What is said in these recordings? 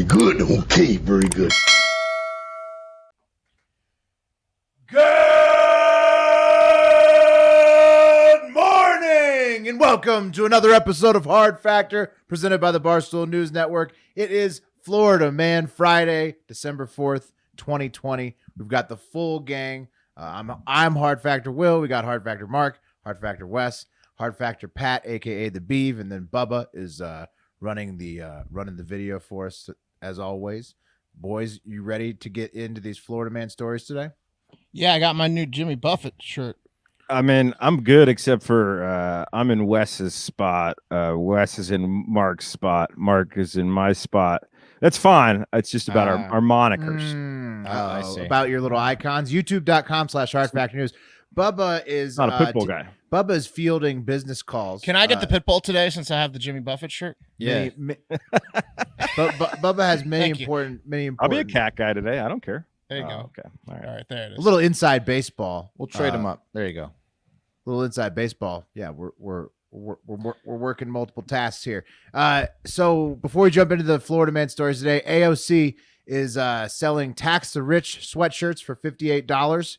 very good. Okay, very good. Good morning and welcome to another episode of Hard Factor presented by the Barstool News Network. It is Florida Man Friday, December 4th, 2020. We've got the full gang. I'm Hard Factor Will. We got Hard Factor Mark, Hard Factor Wes, Hard Factor Pat, aka the Beeve, and then Bubba is running the video for us as always. Boys, you ready to get into these Florida Man stories today? Yeah, I got my new Jimmy Buffett shirt. I mean, I'm good except for I'm in Wes's spot. Wes is in Mark's spot. Mark is in my spot. That's fine. It's just about our monikers. I see. About your little icons. YouTube.com/HardFactorNews. Bubba is not a Pitbull guy. Bubba is fielding business calls. Can I get the Pitbull today since I have the Jimmy Buffett shirt? Yeah. Bubba has many important. I'll be a cat guy today. I don't care. There you go. Okay. All right, there it is. A little inside baseball. We'll trade them up. There you go. A little inside baseball. Yeah, we're working multiple tasks here. So before we jump into the Florida Man stories today, AOC is selling tax-the-rich sweatshirts for $58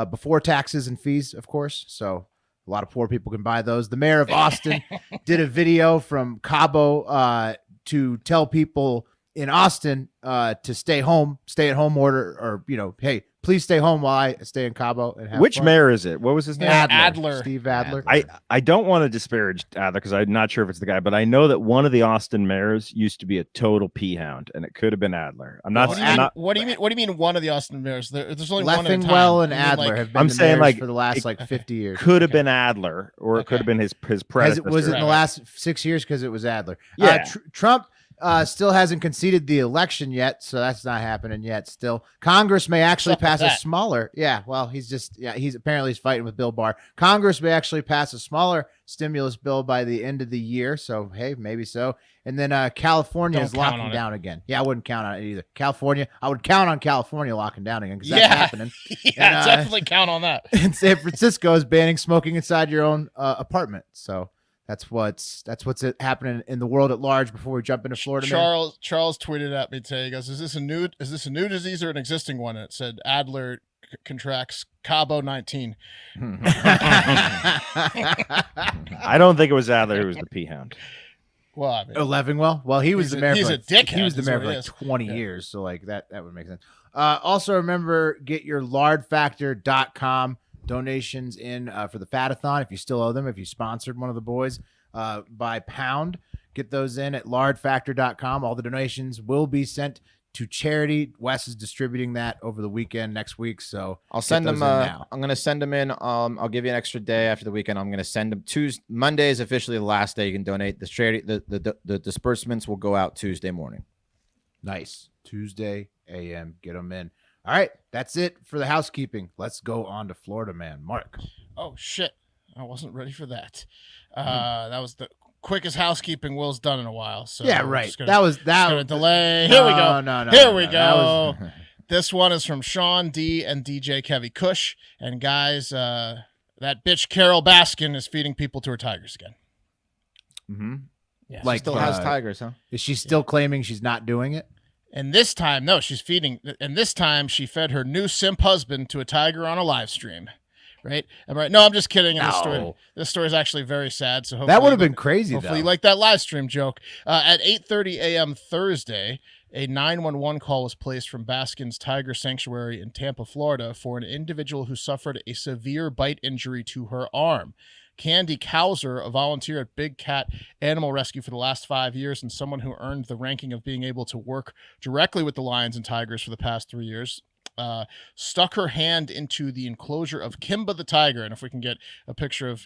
before taxes and fees, of course. So a lot of poor people can buy those. The mayor of Austin did a video from Cabo to tell people in Austin to stay at home order, or hey, please stay home while I stay in Cabo and have Which fun. mayor is it? What was his name? Adler. Steve Adler. I don't want to disparage Adler because I'm not sure if it's the guy, but I know that one of the Austin mayors used to be a total pea hound, and it could have been Adler. What do you mean? One of the Austin mayors? There's only one at a time. Leffingwell and Adler have been I'm saying mayors for the last 50 years. Could have been Adler, or it could have been his predecessor. Was it in the last 6 years? Because it was Adler. Yeah. Trump still hasn't conceded the election yet, so that's not happening yet. Still, Congress may actually pass a smaller. Yeah, well, he's apparently fighting with Bill Barr. Congress may actually pass a smaller stimulus bill by the end of the year. So hey, maybe so. And then California is locking down again. Yeah, I wouldn't count on it either. California, I would count on California locking down again because that's happening. Yeah, and, definitely count on that. And San Francisco is banning smoking inside your own apartment. So. That's what's happening in the world at large. Before we jump into Florida, Charles tweeted at me today. He goes, "Is this a new disease or an existing one?" And it said Adler contracts Cabo 19. I don't think it was Adler who was the pea hound. Well, I mean, Leffingwell. Well, he was the mayor. He's a dickhead. He was the mayor for like 20 years, so like that would make sense. Also, remember, get your lardfactor.com donations in for the Fatathon if you still owe them. If you sponsored one of the boys by pound, get those in at lardfactor.com. All the donations will be sent to charity. Wes is distributing that over the weekend next week, so I'll send them now. I'm going to send them in. I'll give you an extra day after the weekend. I'm going to send them Tuesday. Monday is officially the last day you can donate. The charity, the disbursements will go out Tuesday morning. Nice. Tuesday a.m. Get them in. All right, that's it for the housekeeping. Let's go on to Florida Man. Mark. Oh, shit. I wasn't ready for that. That was the quickest housekeeping Will's done in a while. So yeah, right. That was delay. Here we go. No. Here we go. This one is from Sean D and DJ Kevy Cush. And guys, that bitch Carol Baskin is feeding people to her tigers again. Mm-hmm. Yeah, she still has tigers, huh? Is she still claiming she's not doing it? And this time, no, she's feeding. And this time, she fed her new simp husband to a tiger on a live stream. Right? No, I'm just kidding. No. This story is actually very sad. So that would have been crazy. Hopefully, you like that live stream joke. At 8:30 a.m. Thursday, a 911 call was placed from Baskin's Tiger Sanctuary in Tampa, Florida, for an individual who suffered a severe bite injury to her arm. Candy Cowser, a volunteer at Big Cat Animal Rescue for the last 5 years and someone who earned the ranking of being able to work directly with the lions and tigers for the past 3 years, stuck her hand into the enclosure of Kimba the tiger. And if we can get a picture of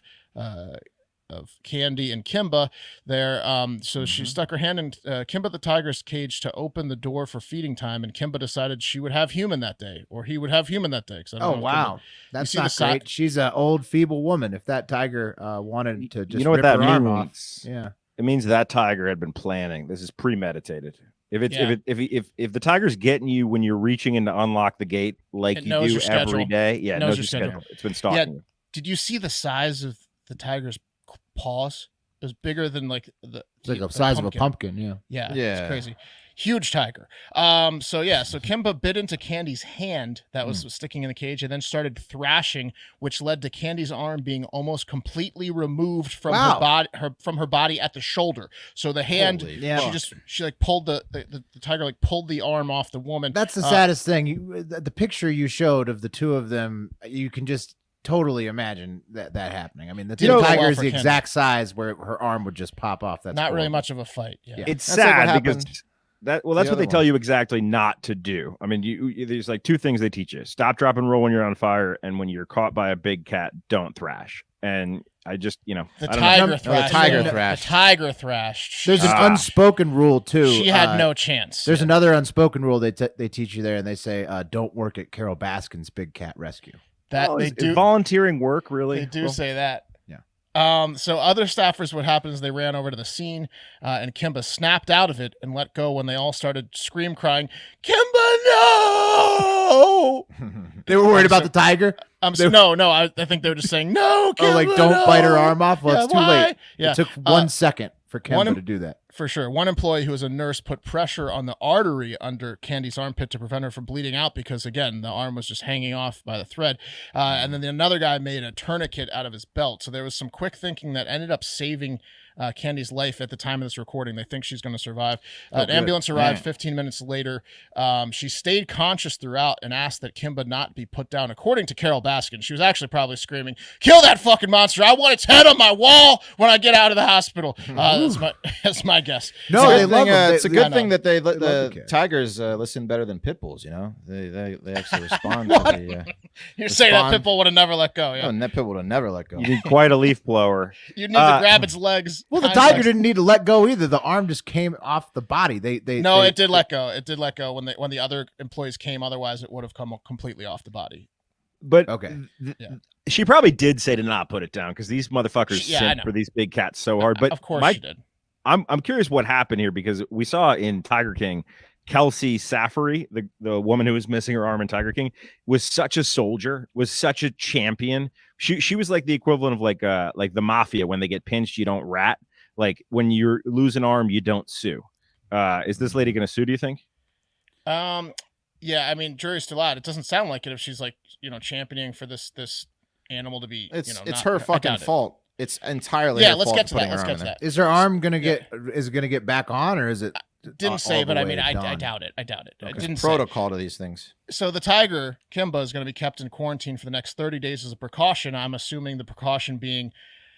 Candy and Kimba there. So she stuck her hand in Kimba the tiger's cage to open the door for feeding time, and Kimba decided she would have human that day, or he would have human that day. Oh, wow. That's not great. She's an old, feeble woman. If that tiger wanted to just rip her arm off. Yeah. It means that tiger had been planning. This is premeditated. If the tiger's getting you when you're reaching in to unlock the gate like you do every day, it knows your schedule. It's been stalking you. Did you see the size of the tiger's paws? was bigger than like It's like the size of a pumpkin. Yeah. Yeah. It's crazy. Huge tiger. So Kimba bit into Candy's hand that was sticking in the cage and then started thrashing, which led to Candy's arm being almost completely removed from her body at the shoulder. So the hand, she like pulled the tiger like pulled the arm off the woman. That's the saddest thing. The picture you showed of the two of them, you can just totally imagine that happening. I mean, the tiger is the exact size where her arm would just pop off. That's not really much of a fight. Yeah. It's sad because that's what they tell you exactly not to do. I mean, there's like two things they teach you: stop, drop, and roll when you're on fire, and when you're caught by a big cat, don't thrash. And I just, the tiger thrashed. There's an unspoken rule too. She had no chance. There's another unspoken rule they teach you there, and they say, "Don't work at Carol Baskin's Big Cat Rescue." That they do volunteering work, really. They do say that. Yeah. So other staffers, what happened is they ran over to the scene, and Kimba snapped out of it and let go when they all started crying, "Kimba, no!" They were worried about the tiger. No. I think they were just saying, "No, Kimba, like don't bite her arm off." Well, it's too late. Yeah. It took 1 second for Kimba to do that. For sure. One employee who was a nurse put pressure on the artery under Candy's armpit to prevent her from bleeding out because, again, the arm was just hanging off by the thread. And then another guy made a tourniquet out of his belt. So there was some quick thinking that ended up saving Candy's life at the time of this recording. They think she's going to survive. An ambulance arrived 15 minutes later. She stayed conscious throughout and asked that Kimba not be put down. According to Carol Baskin, she was actually probably screaming, "Kill that fucking monster. I want its head on my wall when I get out of the hospital." That's my guess. No, they love them. It's a good thing that the tigers listen better than pit bulls. You know, they actually respond. You're saying that Pitbull would have never let go. Yeah, no, that Pitbull would have never let go. You need quite a leaf blower. You need to grab its legs. Well, the tiger didn't need to let go either. The arm just came off the body. It did let go. It did let go when the other employees came. Otherwise, it would have come completely off the body. But she probably did say to not put it down because these motherfuckers sent for these big cats so hard. But of course she did. I'm curious what happened here because we saw in Tiger King, Kelsey Safari, the woman who was missing her arm in Tiger King, was such a soldier, was such a champion. She was like the equivalent of like the mafia. When they get pinched, you don't rat. Like when you lose an arm, you don't sue. Is this lady going to sue, do you think? Yeah, I mean, jury's still out. It doesn't sound like it if she's like, championing for this animal to be, it's her fucking fault. It's entirely her let's fault get to that. putting her arm in there. Is her arm going to get back on, or is it? Didn't say, but I mean, I doubt it. Okay. It didn't protocol to these things. So the tiger, Kimba, is going to be kept in quarantine for the next 30 days as a precaution. I'm assuming the precaution being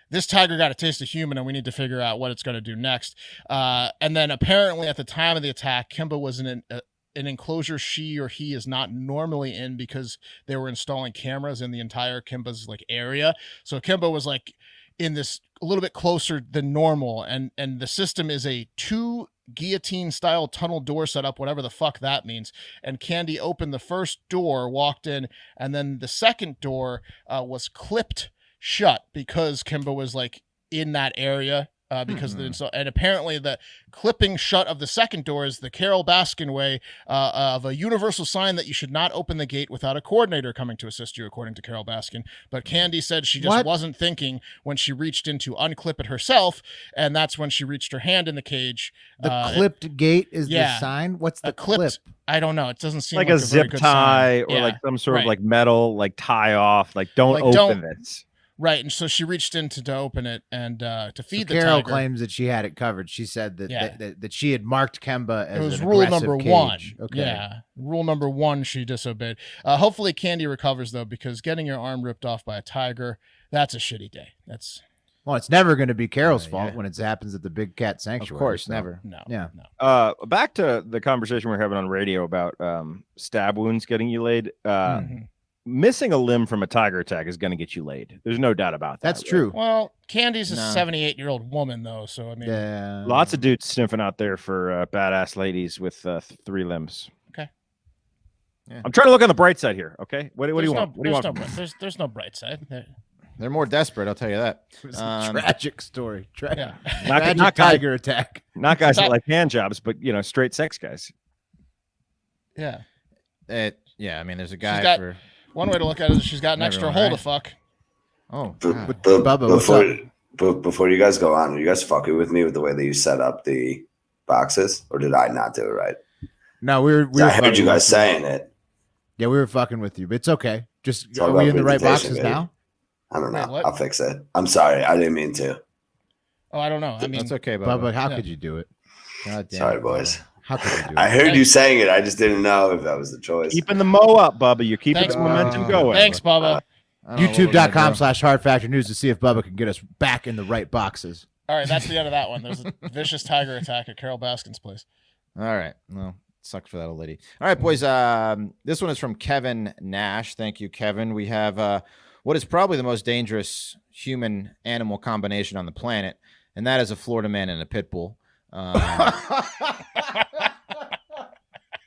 this tiger got a taste of human and we need to figure out what it's going to do next. And then apparently at the time of the attack, Kimba was in an enclosure she or he is not normally in because they were installing cameras in the entire Kimba's like area. So Kimba was like in this a little bit closer than normal. And the system is a 2 guillotine style tunnel door setup, whatever the fuck that means. And Candy opened the first door, walked in, and then the second door was clipped shut because Kimba was like in that area because and apparently the clipping shut of the second door is the Carol Baskin way of a universal sign that you should not open the gate without a coordinator coming to assist you, according to Carol Baskin. But Candy said she just wasn't thinking when she reached in to unclip it herself, and that's when she reached her hand in the cage. The clipped gate is the sign. What's the clip? I don't know. It doesn't seem like a zip tie or like some sort of like metal like tie off. Like don't open this. Right, and so she reached in to open it and to feed the Carol tiger. Claims that she had it covered. She said that she had marked Kimba as it was an rule aggressive number cage. 1. Okay. Yeah, rule number 1 she disobeyed. Hopefully Candy recovers though, because getting your arm ripped off by a tiger, that's a shitty day. Well, it's never going to be Carol's fault when it happens at the Big Cat Sanctuary. Of course, never. No. Yeah. Back to the conversation we were having on radio about stab wounds getting you laid. Missing a limb from a tiger attack is going to get you laid. There's no doubt about that. That's true. Well, Candy's a 78-year-old woman, though, so I mean, lots of dudes sniffing out there for badass ladies with 3 limbs. Okay. Yeah. I'm trying to look on the bright side here. Okay. What do you want? What do you want? There's no bright side. They're more desperate, I'll tell you that. It's a tragic story. Tragic tiger attack. Not guys that like hand jobs, but straight sex guys. Yeah. I mean, there's a guy one way to look at it is she's got an extra hole to fuck. Oh, the But before you guys go on, are you guys fucking with me with the way that you set up the boxes, or did I not do it right? No, we were I heard you guys fucking with saying it. Yeah, we were fucking with you, but it's okay. Just It's all are we about in the right presentation, boxes baby. now? I don't know. Wait, what? I'll fix it. I'm sorry. I didn't mean to. Oh, I don't know. I mean, That's okay, Bubba, Bubba. how Yeah. could you do it? God damn Sorry, it, boys. Bubba. How could you do it? I heard you saying it. I just didn't know if that was the choice. Keeping the mo up, Bubba. You're keeping Thanks, the momentum going. thanks, Bubba. I don't know what we're gonna do. YouTube.com/Hard Factor News to see if Bubba can get us back in the right boxes. All right, that's the end of that one. There's a vicious tiger attack at Carol Baskin's place. All right. Well, sucks for that old lady. All right, boys. This one is from Kevin Nash. Thank you, Kevin. We have what is probably the most dangerous human-animal combination on the planet, and that is a Florida man and a Pitbull.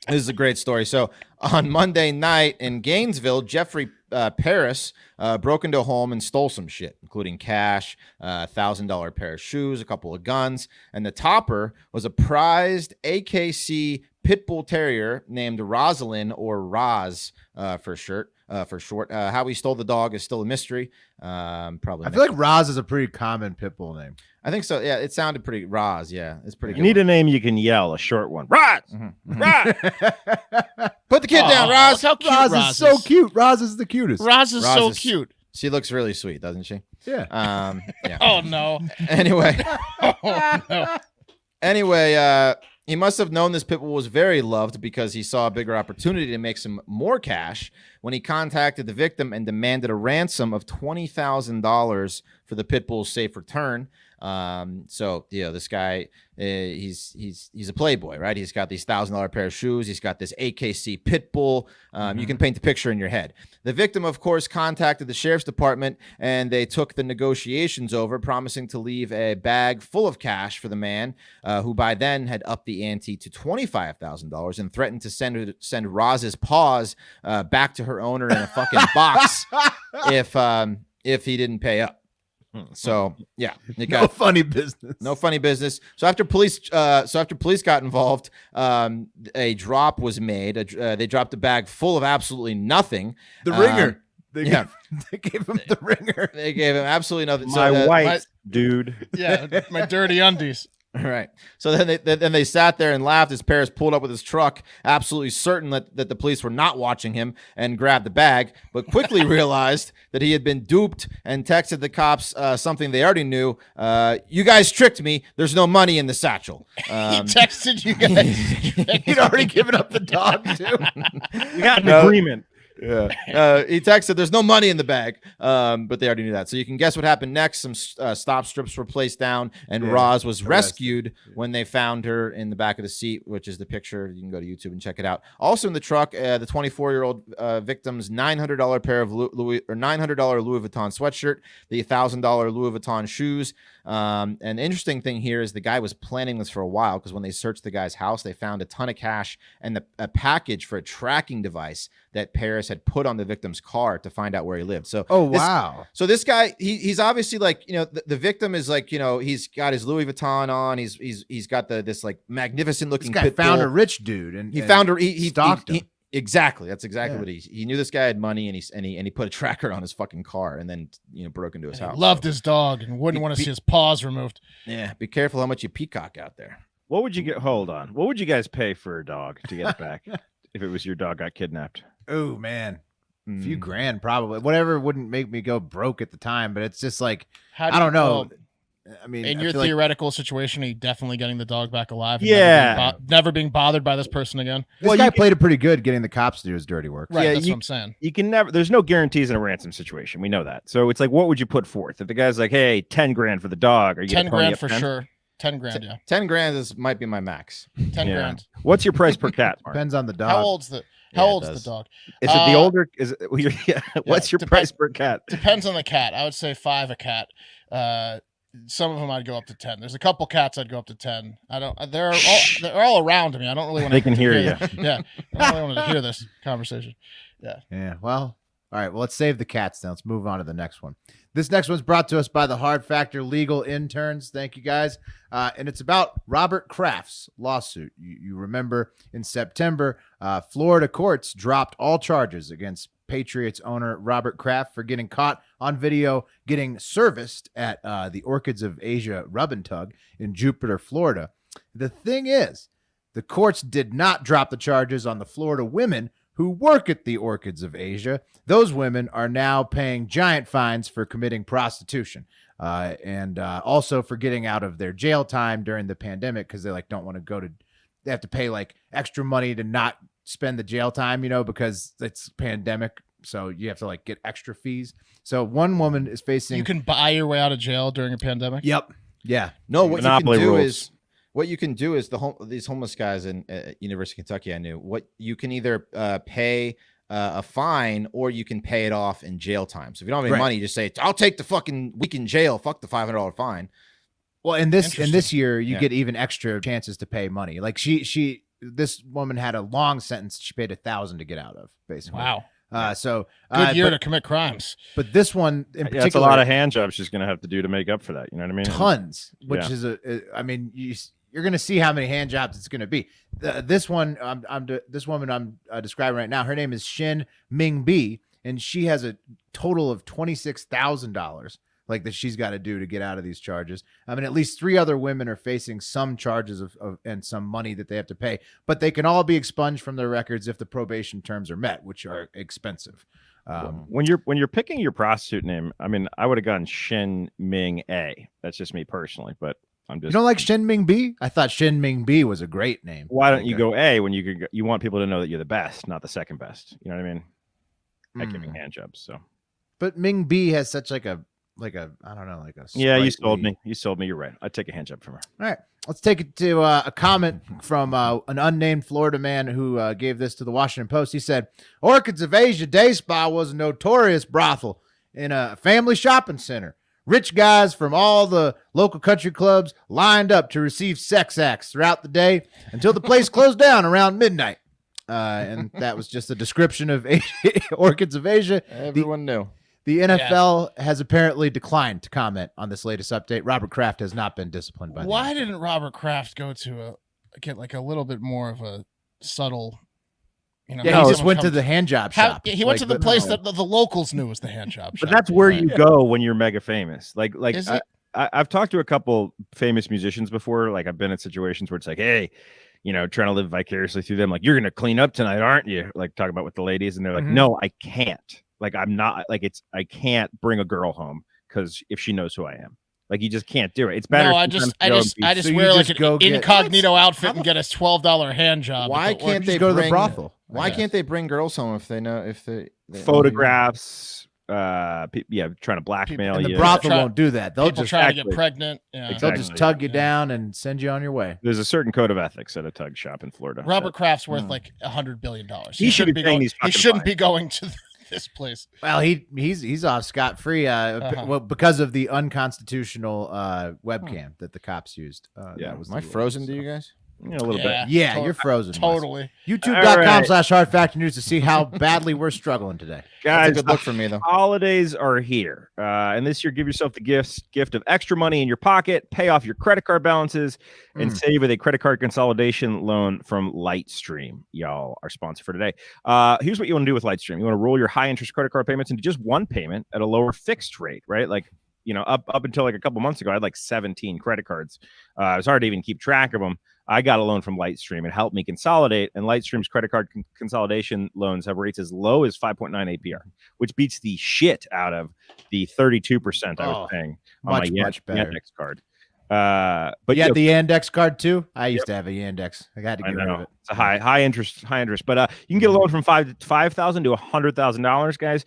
This is a great story. So on Monday night in Gainesville, Jeffrey Paris broke into a home and stole some shit, including cash, $1,000 pair of shoes, a couple of guns, and the topper was a prized AKC Pitbull Terrier named Rosalind, or Roz for short. How he stole the dog is still a mystery. Probably. I feel like Roz is a pretty common pit bull name. I think so. Yeah, it sounded pretty Roz. Yeah, it's pretty. You need a name you can yell, a short one. Right. Right. Put the kid down, Roz. Look how cute Roz Roz is so cute. Roz is the cutest. Roz is Roz so is- cute. She looks really sweet, doesn't she? Yeah. Yeah. Oh no. Anyway. Oh no. Anyway, he must have known this Pitbull was very loved because he saw a bigger opportunity to make some more cash when he contacted the victim and demanded a ransom of $20,000 for the Pitbull's safe return. So this guy, he's a playboy, right? He's got these $1,000 pair of shoes. He's got this AKC Pitbull. You can paint the picture in your head. The victim, of course, contacted the sheriff's department, and they took the negotiations over, promising to leave a bag full of cash for the man, who by then had upped the ante to $25,000 and threatened to send Roz's paws back to her owner in a fucking box if he didn't pay up. So yeah, it No got funny business. no funny business. So after police got involved, a drop was made. They dropped a bag full of absolutely nothing. The ringer. They yeah. gave him the ringer. They gave him absolutely nothing. My white dude. Yeah, my dirty undies. Right. So then they sat there and laughed as Paris pulled up with his truck, absolutely certain that the police were not watching him, and grabbed the bag, but quickly realized that he had been duped and texted the cops something they already knew. You guys tricked me. There's no money in the satchel. He texted you guys. He'd already given up the dog too. We got an agreement. Yeah. He texted, there's no money in the bag, but they already knew that. So you can guess what happened next. Some stop strips were placed down, and Roz was rescued when they found her in the back of the seat, which is the picture. You can go to YouTube and check it out. Also in the truck, the 24-year-old victim's $900 pair of $900 Louis Vuitton sweatshirt, the $1,000 Louis Vuitton shoes. And the interesting thing here is the guy was planning this for a while, because when they searched the guy's house, they found a ton of cash and a package for a tracking device that Paris had put on the victim's car to find out where he lived. So, wow. So this guy, he's obviously like, the victim is like, he's got his Louis Vuitton on. He's got this like magnificent looking. This guy pit found bull. a rich dude, and He found her. He stalked him. Exactly. That's exactly what he knew. This guy had money, and he put a tracker on his fucking car, and then broke into his house. He loved his dog and wouldn't want to see his paws removed. Yeah. Be careful how much you peacock out there. What would you get? Hold on. What would you guys pay for a dog to get it back if it was your dog got kidnapped? Oh man, a few grand probably. Whatever wouldn't make me go broke at the time, but it's just like I don't know. I mean, in I your feel like- theoretical situation, are you definitely getting the dog back alive? And Yeah. never being bothered by this person again. this guy played it pretty good, getting the cops to do his dirty work. Right, Yeah, that's what I'm saying. You can never. There's no guarantees in a ransom situation. We know that. So it's like, what would you put forth if the guy's like, "Hey, 10 grand for the dog"? Are you 10 gonna pony grand up for 10? sure. 10 grand, yeah. 10 grand might be my max. 10 Yeah. grand. What's your price per cat, Mark? Depends on the dog. How old's the Yeah, How it old's does. the dog? Is it the older? Is it? Well, what's your depend- price per cat? Depends on the cat. I would say 5 a cat. Some of them I'd go up to 10. There's a couple cats I'd go up to 10. I don't. They're all around me. I don't really want. They can hear you. Yeah, I don't really want to hear this conversation. Yeah. Well, all right. Well, let's save the cats now. Let's move on to the next one. This next one's brought to us by the Hard Factor Legal Interns. Thank you, guys. And it's about Robert Kraft's lawsuit. You remember in September, Florida courts dropped all charges against Patriots owner Robert Kraft for getting caught on video getting serviced at the Orchids of Asia Rub and Tug in Jupiter, Florida. The thing is, the courts did not drop the charges on the Florida women who work at the Orchids of Asia. Those women are now paying giant fines for committing prostitution and also for getting out of their jail time during the pandemic because they don't want to go to. They have to pay extra money to not spend the jail time, because it's pandemic. So you have to get extra fees. So one woman is facing. You can buy your way out of jail during a pandemic. Yep. Yeah. No, what Monopoly you can do rules. is. What you can do is these homeless guys in University of Kentucky, I knew, what you can either pay a fine or you can pay it off in jail time. So if you don't have any money, you just say, I'll take the fucking week in jail. Fuck the $500 fine. Well, in this year, you get even extra chances to pay money. This woman had a long sentence. She paid $1,000 to get out of, basically. Wow. Good year to commit crimes. But this one in particular, that's a lot of hand jobs she's going to have to do to make up for that. You know what I mean? Tons, which is you're going to see how many hand jobs it's going to be. This one, this woman I'm describing right now, her name is Shin Ming B, and she has a total of $26,000 that she's got to do to get out of these charges. At least 3 other women are facing some charges of and some money that they have to pay, but they can all be expunged from their records if the probation terms are met, which are expensive. When you're picking your prostitute name, I would have gone Shin Ming A. That's just me personally, but I'm just. You don't like Shin Ming B? I thought Shin Ming B was a great name. Why don't you go A when you want people to know that you're the best, not the second best? You know what I mean? Not giving hand jobs. So, but Ming B has such a I don't know, a yeah. You sold me. You're right. I'd take a hand job from her. All right, let's take it to a comment from an unnamed Florida man who gave this to the Washington Post. He said, "Orchids of Asia Day Spa was a notorious brothel in a family shopping center. Rich guys from all the local country clubs lined up to receive sex acts throughout the day until the place closed down around midnight." And that was just a description of Orchids of Asia. Everyone knew. The NFL has apparently declined to comment on this latest update. Robert Kraft has not been disciplined by. Why didn't Robert Kraft go to get a little bit more of a subtle? He just went to the hand job shop. He went to the place that the locals knew was the hand job shop. But that's where you go when you're mega famous. I've talked to a couple famous musicians before. I've been in situations where it's hey, trying to live vicariously through them. You're going to clean up tonight, aren't you? Talk about with the ladies, and they're no, I can't. I'm not I can't bring a girl home because if she knows who I am, you just can't do it. It's better. No, I just wear an incognito outfit and get a $12 hand job. Why can't they go to the brothel? Why can't they bring girls home if they photographs? Trying to blackmail and you. The brothel won't do that. They'll just try to get pregnant. Yeah. They'll just tug you down and send you on your way. There's a certain code of ethics at a tug shop in Florida. Robert Kraft's worth $100 billion. He shouldn't be going to this place. Well, he's off scot-free because of the unconstitutional webcam that the cops used. Am I frozen to you guys? A little bit. Yeah, you're frozen. Totally. YouTube.com/hardfactornews news to see how badly we're struggling today. Guys, that's a good look for me, though. Holidays are here. And this year, give yourself the gift of extra money in your pocket, pay off your credit card balances, and save with a credit card consolidation loan from Lightstream. Y'all, our sponsor for today. Here's what you want to do with Lightstream. You want to roll your high-interest credit card payments into just one payment at a lower fixed rate, right? Up until a couple months ago, I had 17 credit cards. It was hard to even keep track of them. I got a loan from Lightstream. It helped me consolidate, and Lightstream's credit card consolidation loans have rates as low as 5.9 APR, which beats the shit out of the 32% I was paying on my Yandex card. But you had the Yandex card too? I used to have a Yandex. I had to get rid of it. It's a high interest. But you can get a loan from $5,000 to $100,000, guys.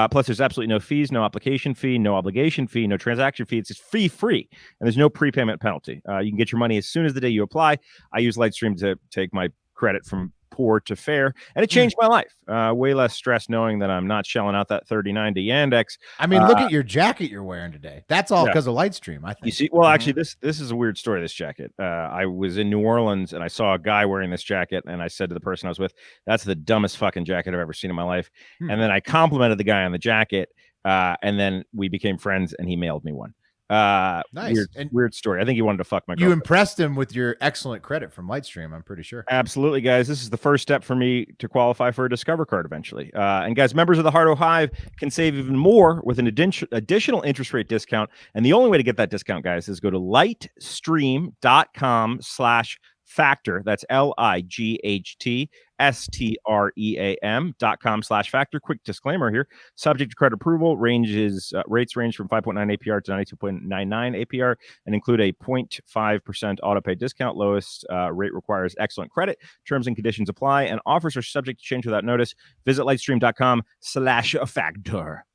Plus, there's absolutely no fees, no application fee, no obligation fee, no transaction fee. It's just free, and there's no prepayment penalty. You can get your money as soon as the day you apply. I use Lightstream to take my credit from poor to fair, and it changed my life. Way less stress knowing that I'm not shelling out that $39 to Yandex. Look at your jacket you're wearing today. That's all because of Lightstream, I think. You see, actually, this is a weird story, this jacket. I was in New Orleans, and I saw a guy wearing this jacket, and I said to the person I was with, that's the dumbest fucking jacket I've ever seen in my life. And then I complimented the guy on the jacket, and then we became friends, and he mailed me one. Nice. Weird story. I think he wanted to fuck my You girlfriend. impressed him with your excellent credit from Lightstream, I'm pretty sure. Absolutely, guys. This is the first step for me to qualify for a Discover card eventually. And guys, members of the Hardo Hive can save even more with an additional interest rate discount. And the only way to get that discount, guys, is go to lightstream.com/factor. That's lightstream.com/factor. Quick disclaimer here. Subject to credit approval, rates range from 5.9 APR to 92.99 APR and include a 0.5% auto pay discount. Lowest rate requires excellent credit. Terms and conditions apply, and offers are subject to change without notice. Visit lightstream.com/factor.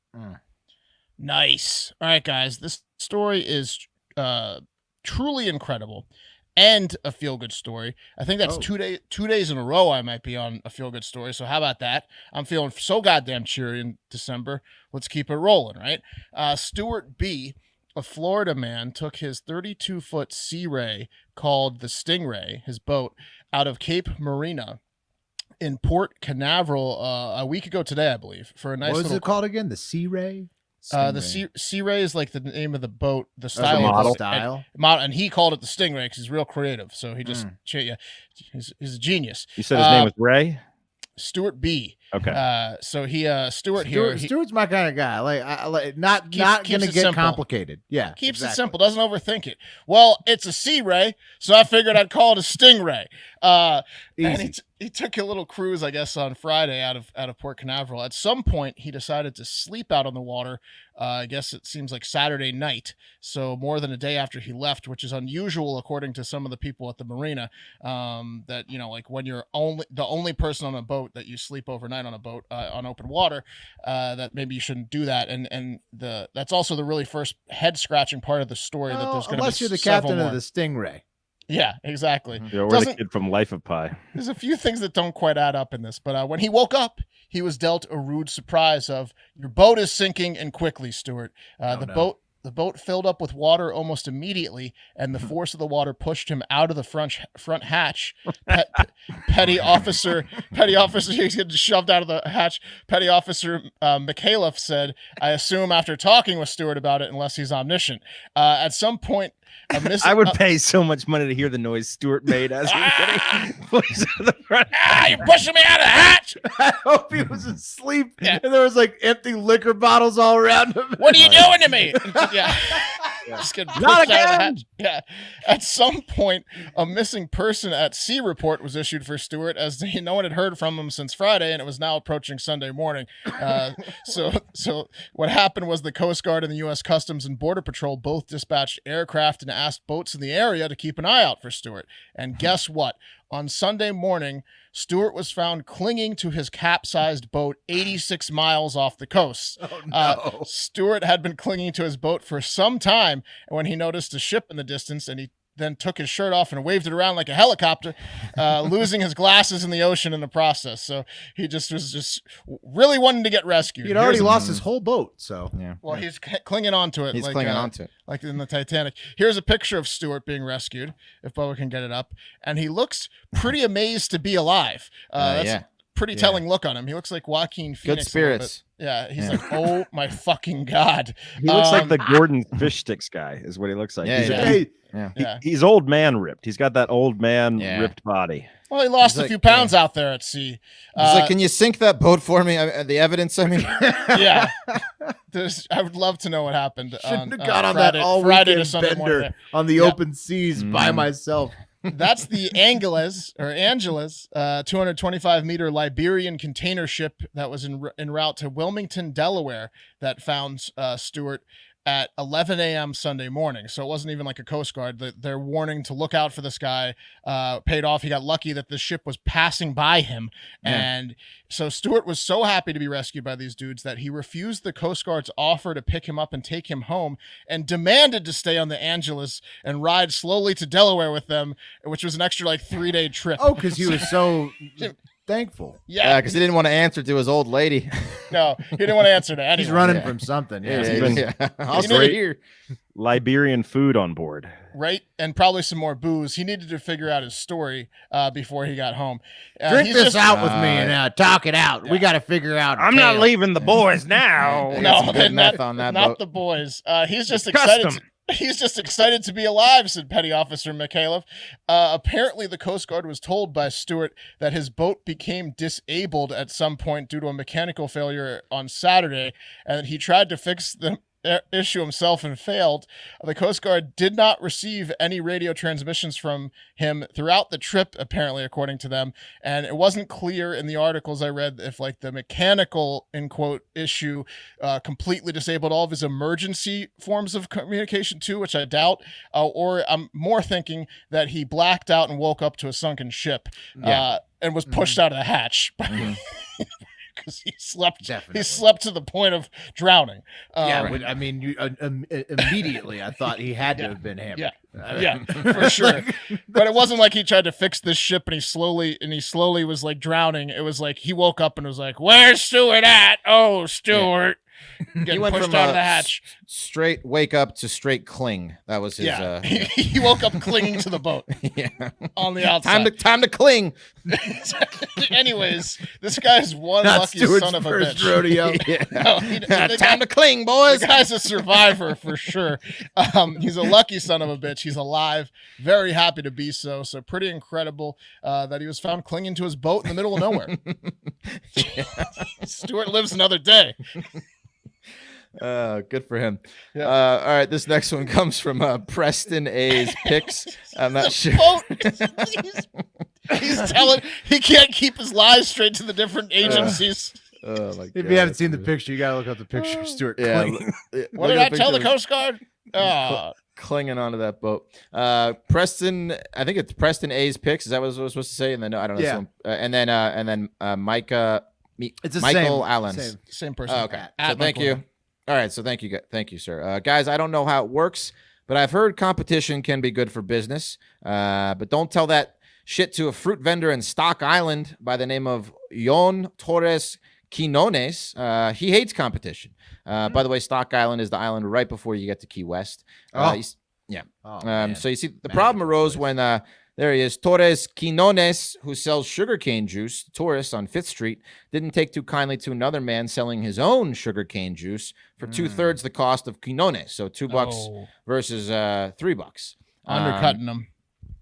Nice. All right, guys. This story is truly incredible and a feel-good story. I think that's 2 days in a row I might be on a feel-good story. So how about that? I'm feeling so goddamn cheery in December. Let's keep it rolling, right? Stuart B., a Florida man, took his 32-foot Sea Ray called the Stingray, his boat, out of Cape Marina in Port Canaveral a week ago today, I believe, for a nice What was little... it called again? The Sea Ray? The Sea Ray is like the name of the boat, the style, model. and he called it the Stingray because he's real creative. So he just, he's a genius. You said his name was Ray? Stuart B. Okay. So Stuart here. Stuart's my kind of guy. Not Keeps gonna it get simple. complicated. Yeah, Keeps exactly. it simple, doesn't overthink it. Well, it's a Sea Ray, so I figured I'd call it a Stingray. And he took a little cruise, I guess, on Friday out of Port Canaveral. At some point, he decided to sleep out on the water. I guess it seems like Saturday night, so more than a day after he left, which is unusual according to some of the people at the marina. That like when you're the only person on a boat that you sleep overnight on a boat on open water, that maybe you shouldn't do that. And that's also the really first head scratching part of the story. That there's going to be unless you're the several captain more. of the Stingray. Yeah, exactly. We're the kid from Life of Pi. There's a few things that don't quite add up in this, but when he woke up, he was dealt a rude surprise of, your boat is sinking, and quickly, Stuart. The boat filled up with water almost immediately, and the force of the water pushed him out of the front hatch. Petty officer, he's getting shoved out of the hatch. Petty Officer Mikhailov said, "I assume after talking with Stuart about it, unless he's omniscient." At some point, I would pay so much money to hear the noise Stuart made as he was getting pushed out of the front. You're pushing me out of the hatch! I hope he was asleep and there was like empty liquor bottles all around him. What are you doing to me? Yeah. Just get pushed out of the hatch. Yeah. At some point, a missing person at sea report was issued for Stuart, as no one had heard from him since Friday, and it was now approaching Sunday morning. So what happened was the Coast Guard and the U.S. Customs and Border Patrol both dispatched aircraft and asked boats in the area to keep an eye out for Stuart. And guess what? On Sunday morning, Stuart was found clinging to his capsized boat 86 miles off the coast. Oh, no. Stuart had been clinging to his boat for some time when he noticed a ship in the distance, and he then took his shirt off and waved it around like a helicopter, losing his glasses in the ocean in the process. So he was really wanting to get rescued. He'd already lost his whole boat, so Yeah. Well, he's clinging on to it. He's clinging on to it. Like in the Titanic. Here's a picture of Stuart being rescued, if Bubba can get it up. And he looks pretty amazed to be alive. That's a pretty telling look on him. He looks like Joaquin Phoenix. Good spirits. Yeah, he's like, oh my fucking God. He looks like the Gordon Fish Sticks guy, is what he looks like. He's old man ripped. He's got that old man ripped body. Well, he lost a few pounds out there at sea. He's like, can you sink that boat for me? The evidence, I mean. Yeah. I would love to know what happened. Shouldn't have got on Friday, that all Friday to weekend Sunday morning bender on the open seas by myself. That's the Angela's 225-meter Liberian container ship that was en route to Wilmington, Delaware, that found Stuart at 11 a.m. Sunday morning. So it wasn't even like a Coast Guard. Their warning to look out for this guy paid off. He got lucky that the ship was passing by him. And so Stuart was so happy to be rescued by these dudes that he refused the Coast Guard's offer to pick him up and take him home, and demanded to stay on the Angeles and ride slowly to Delaware with them, which was an extra 3-day trip. Oh, because he was so thankful. Yeah, because he didn't want to answer to his old lady. No, he didn't want to answer to anyone. He's running from something. I'll stay here. Liberian food on board. Right, and probably some more booze. He needed to figure out his story before he got home. Drink this out with me and talk it out. We got to figure out. I'm not leaving the boys now. No, good meth on that not boat. the boys. He's just excited. He's just excited to be alive, said Petty Officer Mikhailov. Apparently, the Coast Guard was told by Stewart that his boat became disabled at some point due to a mechanical failure on Saturday, and that he tried to fix the issue himself and failed. The Coast Guard did not receive any radio transmissions from him throughout the trip, apparently, according to them. And it wasn't clear in the articles I read if, like, the mechanical, in quote, issue completely disabled all of his emergency forms of communication too, which I doubt. Or I'm more thinking that he blacked out and woke up to a sunken ship and was pushed out of the hatch. Because he slept. Definitely. He slept to the point of drowning. I mean, you immediately I thought he had to have been hammered. Yeah, for sure. But it wasn't like he tried to fix this ship and he slowly was like drowning. It was like he woke up and was like, "Where's Stewart at? Oh, Stewart." He went pushed from out of the hatch. Straight wake up to straight cling. That was his. He woke up clinging to the boat. On the outside. Time to cling. Anyways, this guy's one lucky son of a bitch. Rodeo. Time to cling, boys. The guy's a survivor for sure. He's a lucky son of a bitch. He's alive. Very happy to be so. So pretty incredible that he was found clinging to his boat in the middle of nowhere. Stewart lives another day. Good for him. Yeah. All right, this next one comes from Preston A's picks. I'm not sure. He's telling he can't keep his lies straight to the different agencies. Oh my God. If you haven't seen the picture, you gotta look up the picture of Stewart. What did I tell the Coast Guard? Clinging onto that boat. Preston, I think it's Preston A's picks. Is that what I was supposed to say? And then I don't know. Yeah. And then Micah. It's the Michael Allens. Same person. Oh, okay. So thank you. All right. So thank you, sir. Guys, I don't know how it works, but I've heard competition can be good for business. But don't tell that shit to a fruit vendor in Stock Island by the name of Yon Torres Quinones. He hates competition. By the way, Stock Island is the island right before you get to Key West. So you see, the problem arose when there he is, Torres Quinones, who sells sugarcane juice, tourists on 5th Street, didn't take too kindly to another man selling his own sugarcane juice for 2/3 the cost of Quinones. So $2 versus $3. Undercutting them.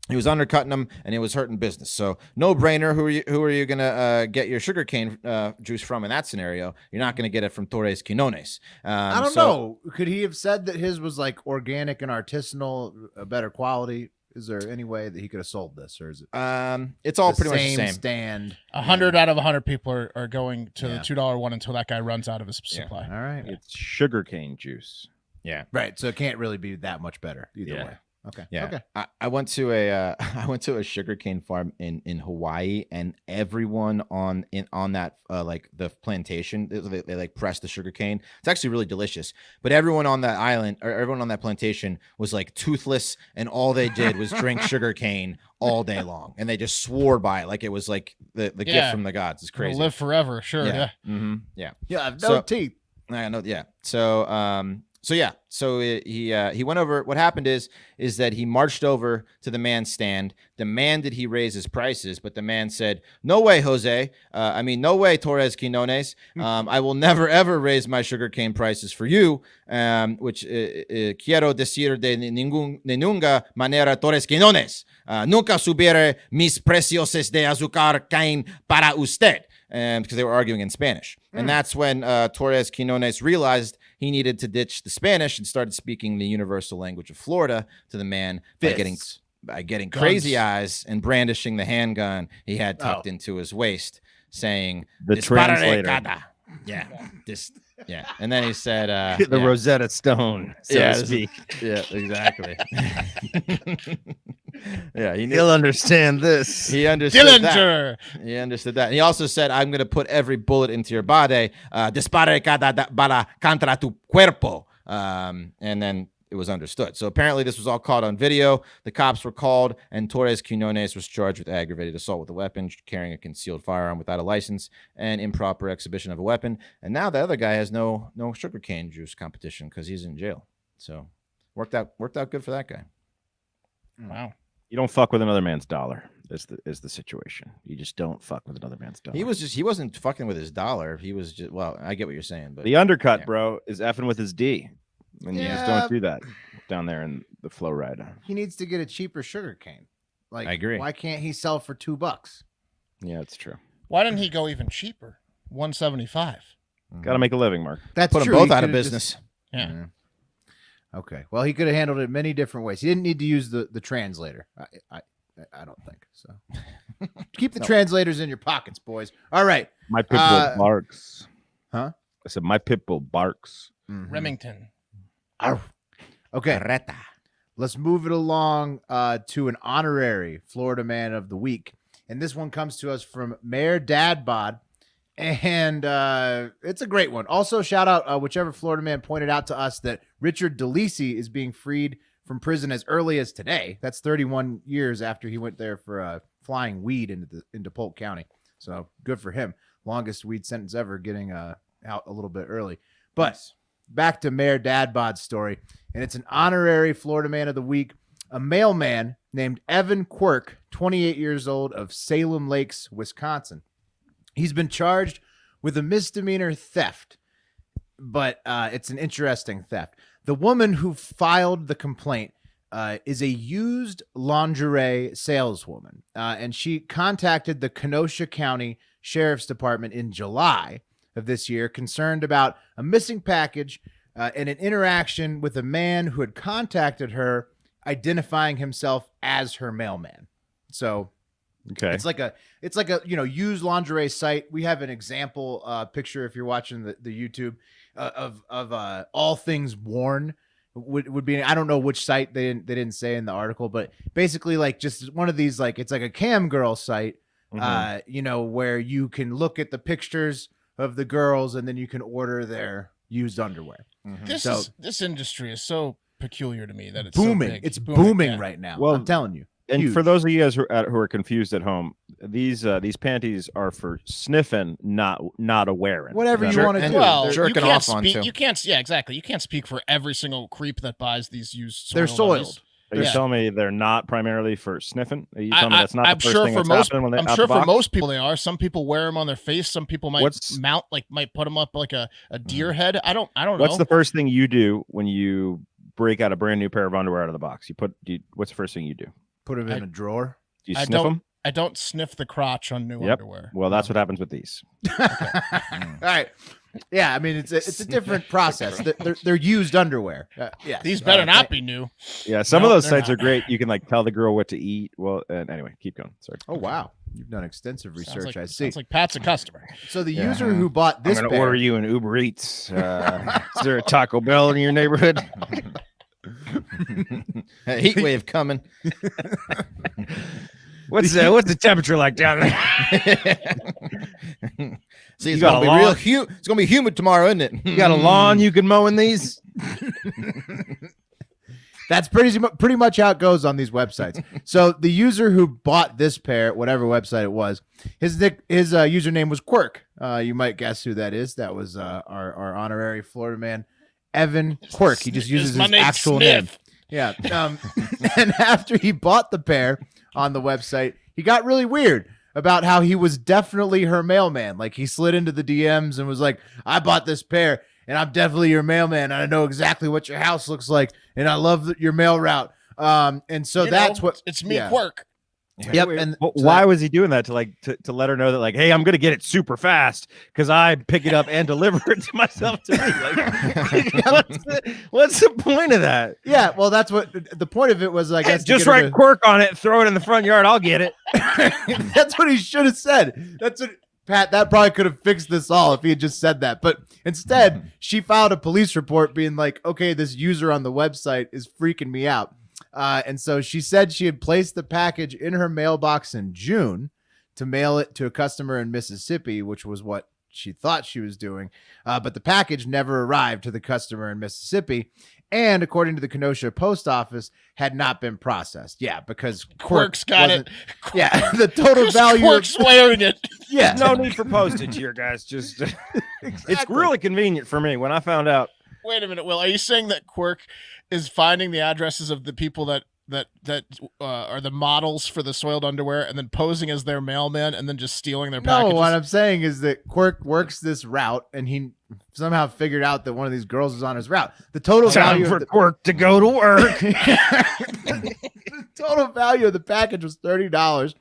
He was undercutting them, and it was hurting business. So no brainer. Who are you gonna get your sugarcane juice from in that scenario? You're not gonna get it from Torres Quinones. I don't know. Could he have said that his was like organic and artisanal, a better quality? Is there any way that he could have sold this, or is it? It's all pretty much the same. Stand. 100 out of 100 people are going to the $2 one until that guy runs out of his supply. All right. It's sugarcane juice. Yeah. Right. So it can't really be that much better either way. Okay. Yeah. Okay. I went to a sugarcane farm in Hawaii, and everyone on that like the plantation, they like press the sugarcane. It's actually really delicious. But everyone on that island or everyone on that plantation was like toothless, and all they did was drink sugarcane all day long, and they just swore by it like it was like the gift from the gods. It's crazy. Live forever, sure. Yeah. Mm-hmm. Yeah. Yeah. I have no teeth. I know. Yeah. So he went over. What happened is that he marched over to the man's stand, demanded he raise his prices, but the man said, "No way, Jose. No way, Torres Quinones. I will never ever raise my sugarcane prices for you. Which quiero decir de ninguna manera, Torres Quinones. Nunca subiré mis precios de azúcar cane para usted." Because they were arguing in Spanish. And that's when Torres Quinones realized he needed to ditch the Spanish and started speaking the universal language of Florida to the man by getting crazy eyes and brandishing the handgun he had tucked into his waist, saying, the translator. Yeah. And then he said, the Rosetta Stone, so to speak. Yeah, exactly. Yeah, he'll understand this. He understood Dillinger. that. He understood that. And he also said, "I'm going to put every bullet into your body. Dispare cada bala contra tu cuerpo." And then it was understood. So apparently this was all caught on video. The cops were called, and Torres Quinones was charged with aggravated assault with a weapon, carrying a concealed firearm without a license, and improper exhibition of a weapon. And now the other guy has no sugarcane juice competition because he's in jail. So worked out good for that guy. Wow. You don't fuck with another man's dollar. Is the situation. You just don't fuck with another man's dollar. He wasn't fucking with his dollar. He was just, well, I get what you're saying, but the undercut, bro, is effing with his D. And you just don't do that. down there in the flow ride. He needs to get a cheaper sugar cane. Like, I agree. Why can't he sell for $2? Yeah, that's true. Why didn't he go even cheaper? $175. Got to make a living, Mark. That's Put true. them both He out of could've business. Yeah. Okay. Well, he could have handled it many different ways. He didn't need to use the translator. I don't think so. Keep the translators in your pockets, boys. All right. My Pitbull barks. Huh? I said my Pitbull barks. Mhm. Remington. Okay. Reta. Let's move it along to an honorary Florida Man of the Week. And this one comes to us from Mayor Dadbod. And it's a great one. Also, shout out whichever Florida man pointed out to us that Richard DeLisi is being freed from prison as early as today. That's 31 years after he went there for flying weed into Polk County. So good for him. Longest weed sentence ever, getting out a little bit early. But back to Mayor Dadbod's story. And it's an honorary Florida Man of the Week. A mailman named Evan Quirk, 28 years old, of Salem Lakes, Wisconsin. He's been charged with a misdemeanor theft, but it's an interesting theft. The woman who filed the complaint is a used lingerie saleswoman, and she contacted the Kenosha County Sheriff's Department in July of this year, concerned about a missing package and an interaction with a man who had contacted her, identifying himself as her mailman. So Okay. it's like a used lingerie site. We have an example picture if you're watching the YouTube of all things worn would be. I don't know which site they didn't say in the article, but basically like just one of these, like it's like a cam girl site, where you can look at the pictures of the girls and then you can order their used underwear. This industry is so peculiar to me that it's booming. So big. It's booming yeah. right now. Well, I'm telling you. And Huge. for those of you guys who are confused at home, these panties are for sniffing, not a wearing. Whatever you want to do. Well, They're jerking you can't off on, speak. too. You can't. Yeah, exactly. You can't speak for every single creep that buys these used. They're soiled soiled. Are you Yeah. telling me they're not primarily for sniffing? Are you telling me that's not I'm the first sure thing for that's most. happening when they I'm out sure the for box? most people they are. Some people wear them on their face. Some people might might put them up like a deer head. I don't know. What's the first thing you do when you break out a brand new pair of underwear out of the box? What's the first thing you do? Put them in a drawer. Do you I sniff them? I don't sniff the crotch on new underwear. Well, that's what happens with these. All right. Yeah, I mean it's a different process. They're used underwear. Yeah, These better not be new. Yeah, some No, of those they're sites not. are great. You can like tell the girl what to eat. Well, anyway, keep going. Sorry. Oh wow, you've done extensive research. I see. Sounds like Pat's a customer. So the user who bought this I'm going pair, to order you an Uber Eats. Is there a Taco Bell in your neighborhood? Heat wave coming. What's the temperature like down there? See, it's got gonna be a real lawn? It's gonna be humid tomorrow, isn't it? You got a lawn you can mow in these? that's pretty much how it goes on these websites. So the user who bought this pair, whatever website it was, his username was Quirk. You might guess who that is. That was our honorary Florida man, Evan Quirk. He just uses My his name's actual Sniff. name. Yeah. And after he bought the pair on the website, he got really weird about how he was definitely her mailman. Like he slid into the DMs and was like, I bought this pair and I'm definitely your mailman. And I know exactly what your house looks like. And I love your mail route. And so that's what it's me, yeah. Quirk. Yep. And Well, so why was he doing that? To let her know that like, hey, I'm gonna get it super fast because I pick it up and deliver it to myself to me. Like, what's the point of that? yeah, well, that's what the point of it was. I guess to Just get her write Quirk on it, throw it in the front yard. I'll get it. That's what he should have said. That's what Pat. That probably could have fixed this all if he had just said that. But instead, she filed a police report being like, "Okay, this user on the website is freaking me out." And so she said she had placed the package in her mailbox in June to mail it to a customer in Mississippi, which was what she thought she was doing. But the package never arrived to the customer in Mississippi. And according to the Kenosha post office, had not been processed. Yeah, because Quirk's got it. Yeah, the total value. Quirk's wearing it. Yeah, No need for postage here, guys. Just it's really convenient for me when I found out. Wait a minute, Will. Are you saying that Quirk is finding the addresses of the people that that are the models for the soiled underwear and then posing as their mailman and then just stealing their packages? No, what I'm saying is that Quirk works this route and he somehow figured out that one of these girls is on his route. The total value for of the Quirk to go to work. the total value of the package was $30.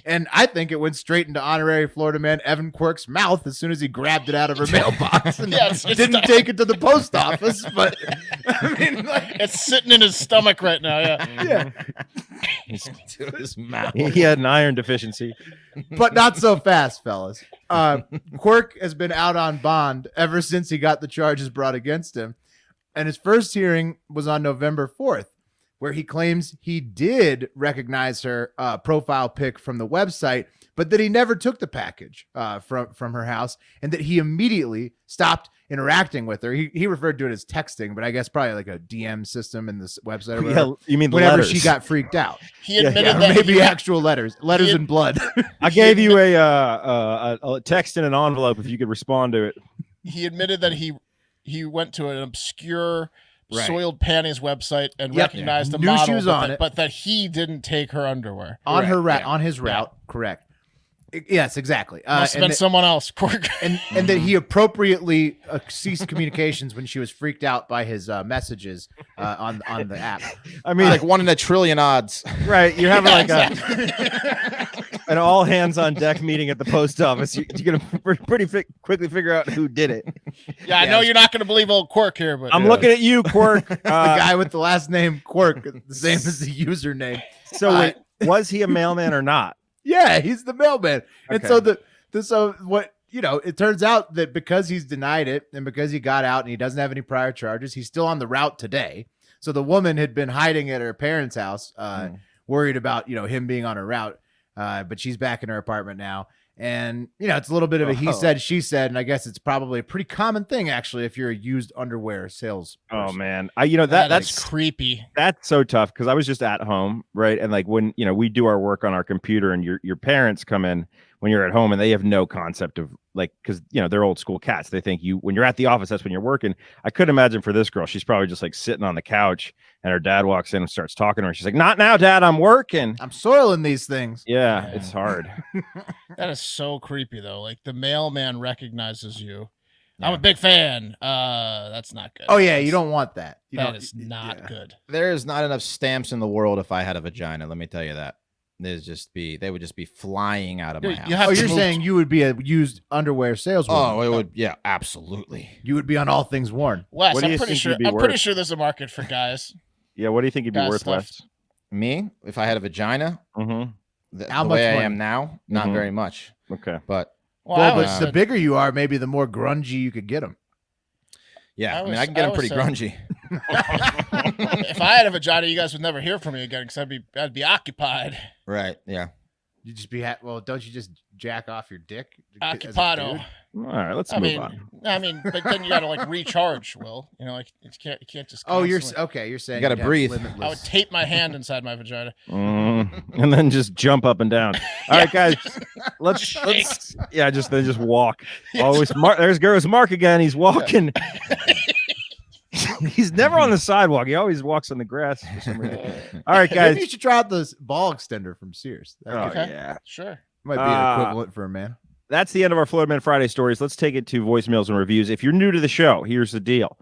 And I think it went straight into honorary Florida man Evan Quirk's mouth as soon as he grabbed it out of her mailbox and didn't take it to the post office. But I mean, like, it's sitting in his stomach right now. yeah. To his mouth. He had an iron deficiency. But not so fast, fellas. Quirk has been out on bond ever since he got the charges brought against him. And his first hearing was on November 4th, where he claims he did recognize her profile pic from the website, but that he never took the package from her house and that he immediately stopped interacting with her. He referred to it as texting, but I guess probably like a DM system in this website or whatever. Yeah, you mean the whenever letters. she got freaked out. He admitted Or that maybe actual letters in blood. I gave you a text in an envelope if you could respond to it. he admitted that he went to an obscure Right. soiled panties website and Yep. recognized the Knew model, she was on it. but that he didn't take her underwear. on her route, yeah. on his route, correct. Yes, exactly. Must have and been someone else. Quirk. and that he appropriately ceased communications when she was freaked out by his messages on the app. I mean, Like 1 in a trillion odds. right? You're having like an all hands on deck meeting at the post office. You're gonna quickly figure out who did it. Yeah, I know you're not going to believe old Quirk here, but I'm looking at you, Quirk. The guy with the last name Quirk, the same as the username. So wait, was he a mailman or not? Yeah, he's the mailman. And Okay. so what, it turns out that because he's denied it and because he got out and he doesn't have any prior charges, he's still on the route today. So the woman had been hiding at her parents' house, worried about, him being on her route. But she's back in her apartment now. And, it's a little bit of a he said, she said, and I guess it's probably a pretty common thing, actually, if you're a used underwear sales person. Oh man, that's that's creepy. That's so tough because I was just at home, right? And like when we do our work on our computer, and your parents come in when you're at home, and they have no concept of like, because they're old school cats. They think when you're at the office, that's when you're working. I couldn't imagine for this girl. She's probably just like sitting on the couch, and her dad walks in and starts talking to her. She's like, "Not now, Dad. I'm working. I'm soiling these things." Yeah, it's hard. That is so creepy, though. Like the mailman recognizes you. Yeah. I'm a big fan. That's not good. Oh yeah, you don't want that. That is not good. There is not enough stamps in the world if I had a vagina. Let me tell you that. They would just be flying out of my house. You're saying you would be a used underwear saleswoman? Oh, it would. Yeah, absolutely. You would be on all things worn. Wes, What do you I'm pretty think sure. you'd be I'm pretty worth? sure there's a market for guys. Yeah, what do you think you'd be Guys worth, stuff. Wes? Me, if I had a vagina, Mm-hmm. How the much way I money? am now, not Mhm. very much. Okay. But Well, Well, I but was, the bigger you are, maybe the more grungy you could get them. yeah, I mean, was- I can get I them pretty was grungy. if I had a vagina, you guys would never hear from me again because I'd be occupied. Right. Yeah. You just be don't you just jack off your dick? as a Occupado. dude? All right, let's I move mean, on. but then you got to like recharge. Will like you can't just. Oh, you're constantly- okay. You're saying You gotta you'd have breathe. limitless- I would tape my hand inside my vagina. And then just jump up and down. All right, guys, let's just walk. Always, Mark. Goes Mark again. He's walking. He's never on the sidewalk. He always walks on the grass for some reason. All right, guys. Maybe you should try out this ball extender from Sears. That Oh, could- Okay. yeah. Sure. might be an equivalent for a man. That's the end of our Florida Man Friday stories. Let's take it to voicemails and reviews. If you're new to the show, here's the deal.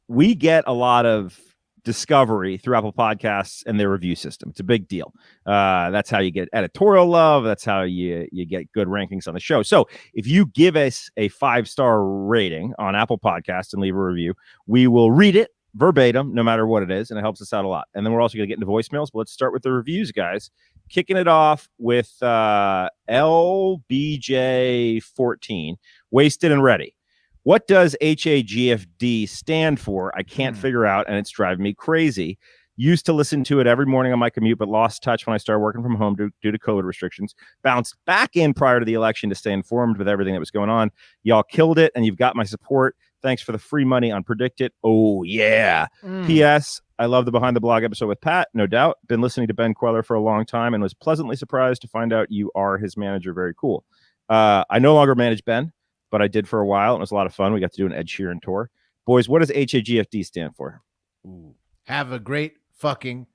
We get a lot of discovery through Apple Podcasts and their review system. It's a big deal. That's how you get editorial love. That's how you get good rankings on the show. So if you give us a 5-star rating on Apple Podcasts and leave a review, we will read it verbatim, no matter what it is, and it helps us out a lot. And then we're also going to get into voicemails, but let's start with the reviews, guys. Kicking it off with LBJ14, Wasted and Ready. What does HAGFD stand for? I can't figure out, and it's driving me crazy. Used to listen to it every morning on my commute, but lost touch when I started working from home due to COVID restrictions. Bounced back in prior to the election to stay informed with everything that was going on. Y'all killed it, and you've got my support. Thanks for the free money on Predict It. Oh, yeah. P.S. I love the Behind the Blog episode with Pat, no doubt. Been listening to Ben Queller for a long time and was pleasantly surprised to find out you are his manager. Very cool. I no longer manage Ben, but I did for a while, and it was a lot of fun. We got to do an Ed Sheeran tour. Boys, what does HAGFD stand for? Ooh. Have a great fucking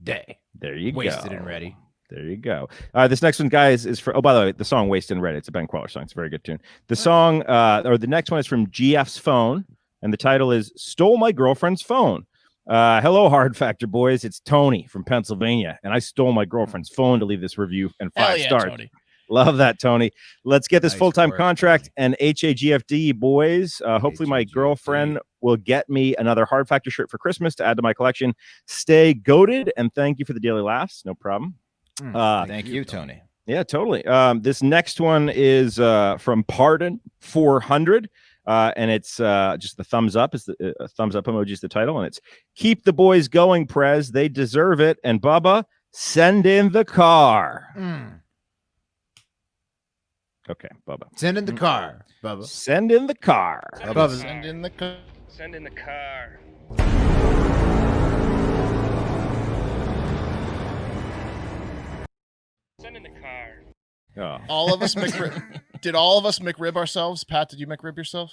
day. There you Wasted go. and ready. There you go. This next one, guys, is for. Oh, by the way, the song "Wasted and Ready." It's a Ben Queller song. It's a very good tune. The song, or the next one, is from GF's phone, and the title is "Stole My Girlfriend's Phone." Hello, Hard Factor boys. It's Tony from Pennsylvania, and I stole my girlfriend's phone to leave this review and 5 stars. Tony. Love that, Tony. Let's get this Nice full-time work, contract Tony. and HAGFD, boys. Hopefully my HAGFD. girlfriend will get me another Hard Factor shirt for Christmas to add to my collection. Stay goated, and thank you for the daily laughs. No problem. Thank you, Tony. Yeah, totally. This next one is from Pardon 400. And it's just the thumbs up is the thumbs up emoji is the title, and it's "Keep the boys going, Prez. They deserve it." And Bubba, send in the car. Okay, Bubba. Send in the car, Bubba. Send in the car. Bubba. Send in the car. Send in the car. Send in the car. Oh. All of us McRib. Did all of us McRib ourselves? Pat, did you McRib yourself?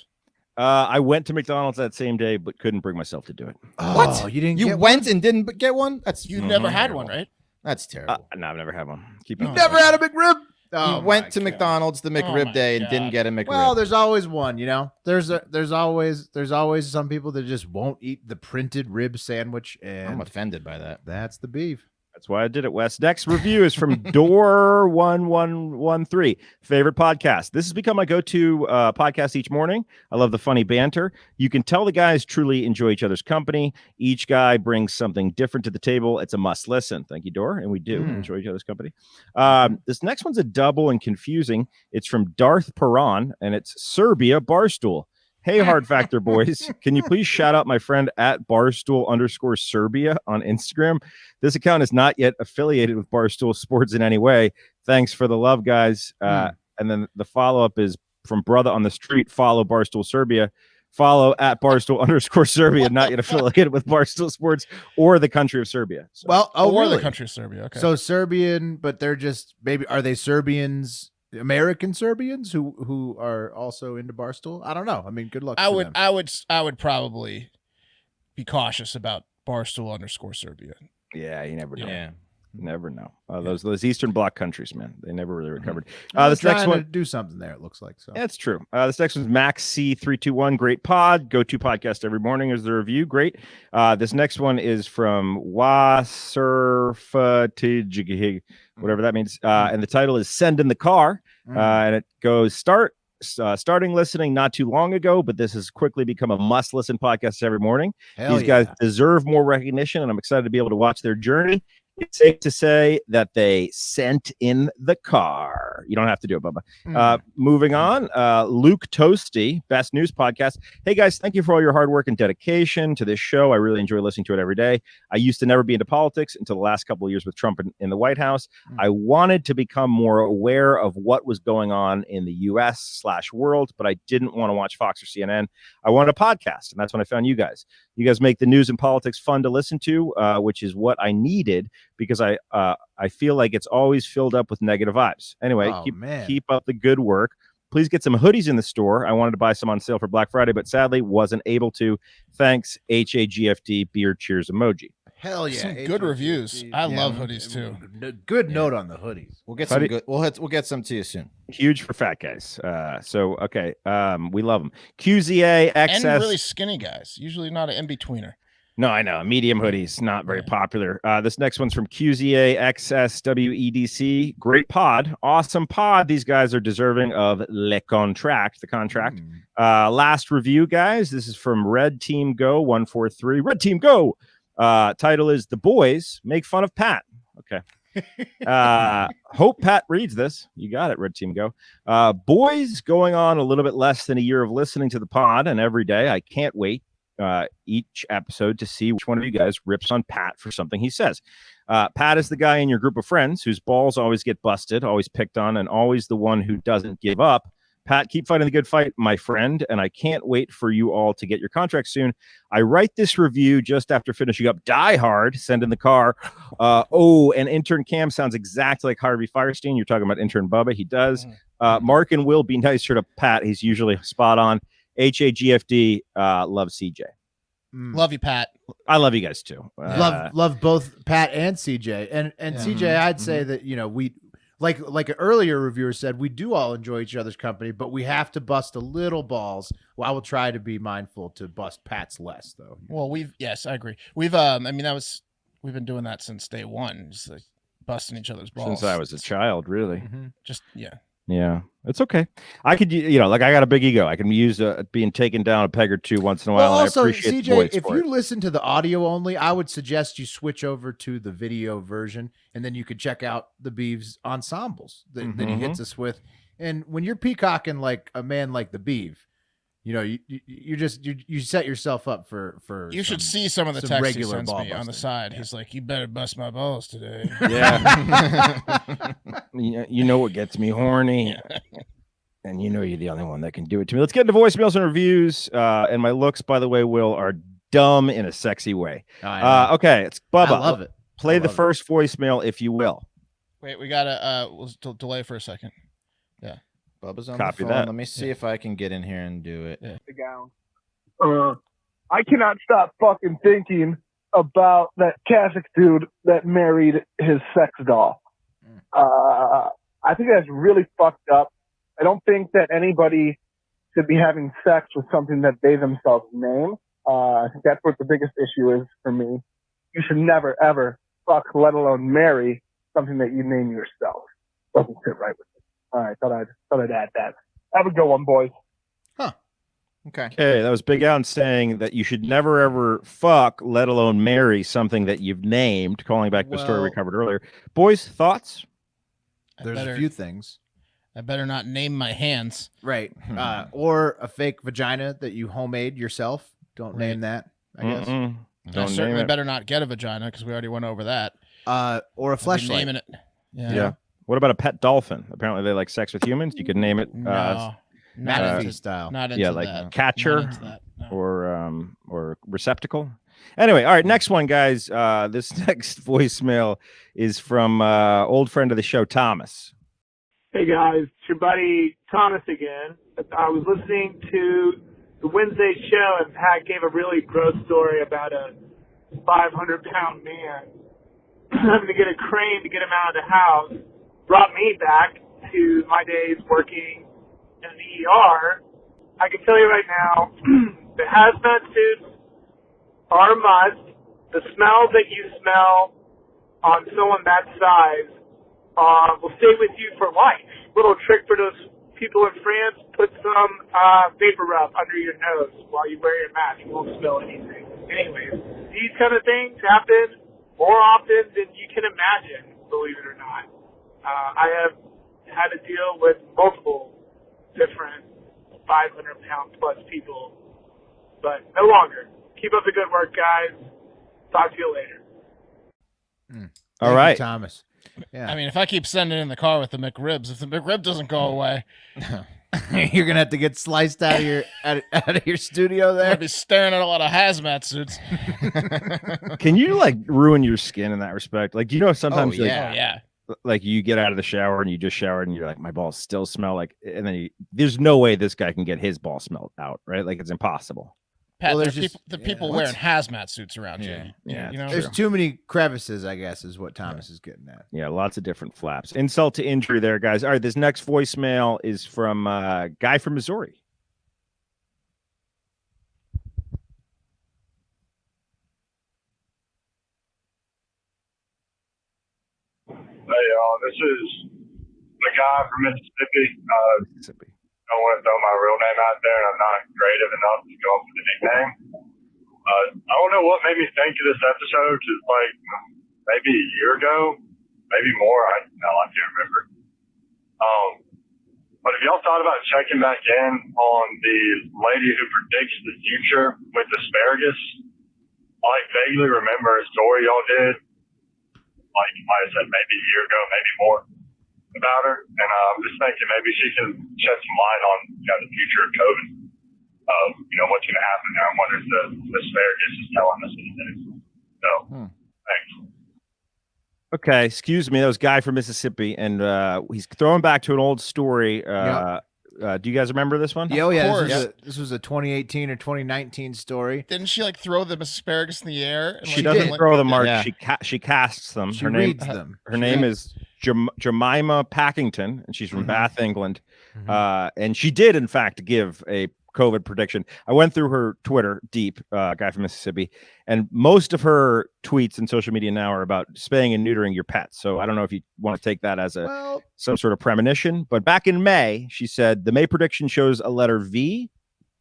I went to McDonald's that same day, but couldn't bring myself to do it. What? You didn't You get went and didn't get one? That's You never had one, right? That's terrible. No, I've never had one. Keep You it. never had a McRib? Oh, You went to my God. McDonald's the my McRib day and God. didn't get a McRib. Well, there's always one, you know. There's always some people that just won't eat the printed rib sandwich, I'm and offended by that. that's the beef. That's why I did it, Wes. Next review is from Door1113. Favorite podcast. This has become my go-to podcast each morning. I love the funny banter. You can tell the guys truly enjoy each other's company. Each guy brings something different to the table. It's a must listen. Thank you, Dor. And we do enjoy each other's company. This next one's a double and confusing. It's from Darth Paran, and it's Serbia Barstool. Hey, Hard Factor boys, can you please shout out my friend at Barstool_Serbia on Instagram? This account is not yet affiliated with Barstool Sports in any way. Thanks for the love, guys. And then the follow-up is from Brother on the Street. Follow Barstool Serbia. Follow at Barstool_Serbia, not yet affiliated with Barstool Sports or the country of Serbia. So, Well, Or really? the country of Serbia. Okay. So Serbian, but they're just are they Serbians? American Serbians who are also into Barstool? I don't know. I mean, good luck. I to would them. I would probably be cautious about Barstool_Serbia. yeah, you never know. Yeah. Never know. Those Eastern Bloc countries, man, they never really recovered. They're This next trying one, to do something there. It looks like so. yeah, it's true. This next one's Max C321. Great pod. Go-to podcast every morning is the review. Great. This next one is from Wasurfatij, whatever that means. And the title is Send in the Car. And it goes starting listening not too long ago, but this has quickly become a must-listen podcast every morning. Hell These yeah. guys deserve more recognition, and I'm excited to be able to watch their journey. It's safe to say that they sent in the car. You don't have to do it, Bubba. Moving on, Luke Toasty, Best News Podcast. Hey, guys, thank you for all your hard work and dedication to this show. I really enjoy listening to it every day. I used to never be into politics until the last couple of years with Trump in the White House. I wanted to become more aware of what was going on in the U.S./world, but I didn't want to watch Fox or CNN. I wanted a podcast, and that's when I found you guys. You guys make the news and politics fun to listen to, which is what I needed, because I feel like it's always filled up with negative vibes. Anyway, Oh, man. keep up the good work. Please get some hoodies in the store. I wanted to buy some on sale for Black Friday, but sadly wasn't able to. Thanks, HAGFD beard cheers emoji. Hell yeah. Some good reviews. I love hoodies too. Good note on the hoodies. We'll get some good. We'll get some to you soon. Huge for fat guys. Okay. We love them. QZA XS. And really skinny guys. Usually not an in-betweener. No, I know. Medium hoodies, not very popular. This next one's from QZA XSWEDC. Great pod. Awesome pod. These guys are deserving of the contract. Last review, guys. This is from Red Team Go 143. Red Team Go. Title is The Boys Make Fun of Pat. Okay. Hope Pat reads this. You got it, Red Team Go. Boys, going on a little bit less than a year of listening to the pod, and every day I can't wait each episode to see which one of you guys rips on Pat for something he says. Pat is the guy in your group of friends whose balls always get busted, always picked on, and always the one who doesn't give up. Pat, keep fighting the good fight, my friend, and I can't wait for you all to get your contract soon. I write this review just after finishing up Die Hard, Send in the Car. And Intern Cam sounds exactly like Harvey Firestein. You're talking about Intern Bubba. He does. Mark and Will, be nicer to Pat. He's usually spot on. HAGFD, love CJ. Love you, Pat. I love you guys too. Love both Pat and CJ. And CJ, I'd say that, we like an earlier reviewer said, we do all enjoy each other's company, but we have to bust a little balls. Well, I will try to be mindful to bust Pat's less, though. Well, yes, I agree. We've we've been doing that since day one, just like busting each other's balls Since I was a child, really. Just Yeah, it's okay. I could, I got a big ego. I can use being taken down a peg or two once in a while. Well, also, and I appreciate the CJ, voice if for you it. listen to the audio only, I would suggest you switch over to the video version, and then you could check out the Beeves ensembles that he hits us with. And when you're peacocking like a man like the Beeve, you set yourself up for. You should see some of the texts he regular sends ball me on the busting. side. He's like, "You better bust my balls today." Yeah. You know what gets me horny. And you're the only one that can do it to me. Let's get into voicemails and reviews. And my looks, by the way, Will, are dumb in a sexy way. Okay, it's Bubba. I love it. Play the first voicemail, if you will. Wait, we gotta delay for a second. Yeah, Bubba's on Copy the phone. that. Let me see if I can get in here and do it. I cannot stop fucking thinking about that Kazakh dude that married his sex doll. I think that's really fucked up. I don't think that anybody should be having sex with something that they themselves name. I think that's what the biggest issue is for me. You should never, ever fuck, let alone marry something that you name yourself. Doesn't sit right with me. All right, thought I'd add that. Have a good one, boys. Okay. Okay, that was Big Al saying that you should never, ever fuck, let alone marry something that you've named, calling back the story we covered earlier. Boys, thoughts? There's a few things. I better not name my hands. Right. Or a fake vagina that you homemade yourself. Don't name that, I guess. I Don't certainly name it. better not get a vagina because we already went over that. Or a fleshlight. Naming it. Yeah. What about a pet dolphin? Apparently they like sex with humans. You could name it No, not Manatee into style. Not into like that. catcher Not into that, no. or receptacle. Anyway, all right, next one, guys. This next voicemail is from old friend of the show, Thomas. Hey guys, it's your buddy Thomas again. I was listening to the Wednesday show and Pat gave a really gross story about a 500-pound man having to get a crane to get him out of the house. Brought me back to my days working in the ER. I can tell you right now, the hazmat suits are a must. The smell that you smell on someone that size will stay with you for life. Little trick for those people in France, put some vapor rub under your nose while you wear your mask. You won't smell anything. Anyways, these kind of things happen more often than you can imagine, believe it or not. I have had to deal with multiple different 500-pound plus people, but no longer. Keep up the good work, guys. Talk to you later. All right, Thomas. Yeah. I mean, if I keep sending in the car with the McRibs, if the McRib doesn't go away, You're gonna have to get sliced out of your out of your studio I'm there. gonna be staring at a lot of hazmat suits. Can you like ruin your skin in that respect? Like, do you know sometimes Oh, yeah. Oh yeah. like you get out of the shower and you just showered and you're like, my balls still smell like, and then there's no way this guy can get his ball smelled out, right? Like it's impossible. Pat, Well, there's there's people, just- people yeah, wearing hazmat suits around Yeah. you. Yeah, You know, There's too many crevices, I guess, is what Thomas is getting at. Yeah, lots of different flaps. Insult to injury there, guys. All right, this next voicemail is from a guy from Missouri. Hey, y'all, this is the guy from Mississippi. Mississippi. I don't want to throw my real name out there, and I'm not creative enough to go for the nickname. I don't know what made me think of this episode. Just like maybe a year ago, maybe more. I can't remember. But if y'all thought about checking back in on the lady who predicts the future with asparagus, I vaguely remember a story y'all did. Like I said, maybe a year ago, maybe more, about her. And I'm just thinking maybe she can shed some light on the future of COVID. What's going to happen now and what the asparagus is telling us these days. So, thanks. Okay, excuse me. That was Guy from Mississippi, and he's throwing back to an old story Do you guys remember this one? Yeah, oh, yeah. course. This was a 2018 or 2019 story. Didn't she like throw the asparagus in the air? And, She like, doesn't throw them, Mark. Yeah. She casts them. She reads them. Her name is Jemima Packington, and she's from Bath, England. And she did, in fact, give a COVID prediction. I went through her Twitter deep, guy from Mississippi, and most of her tweets and social media now are about spaying and neutering your pets. So I don't know if you want to take that as some sort of premonition. But back in May, she said the May prediction shows a letter V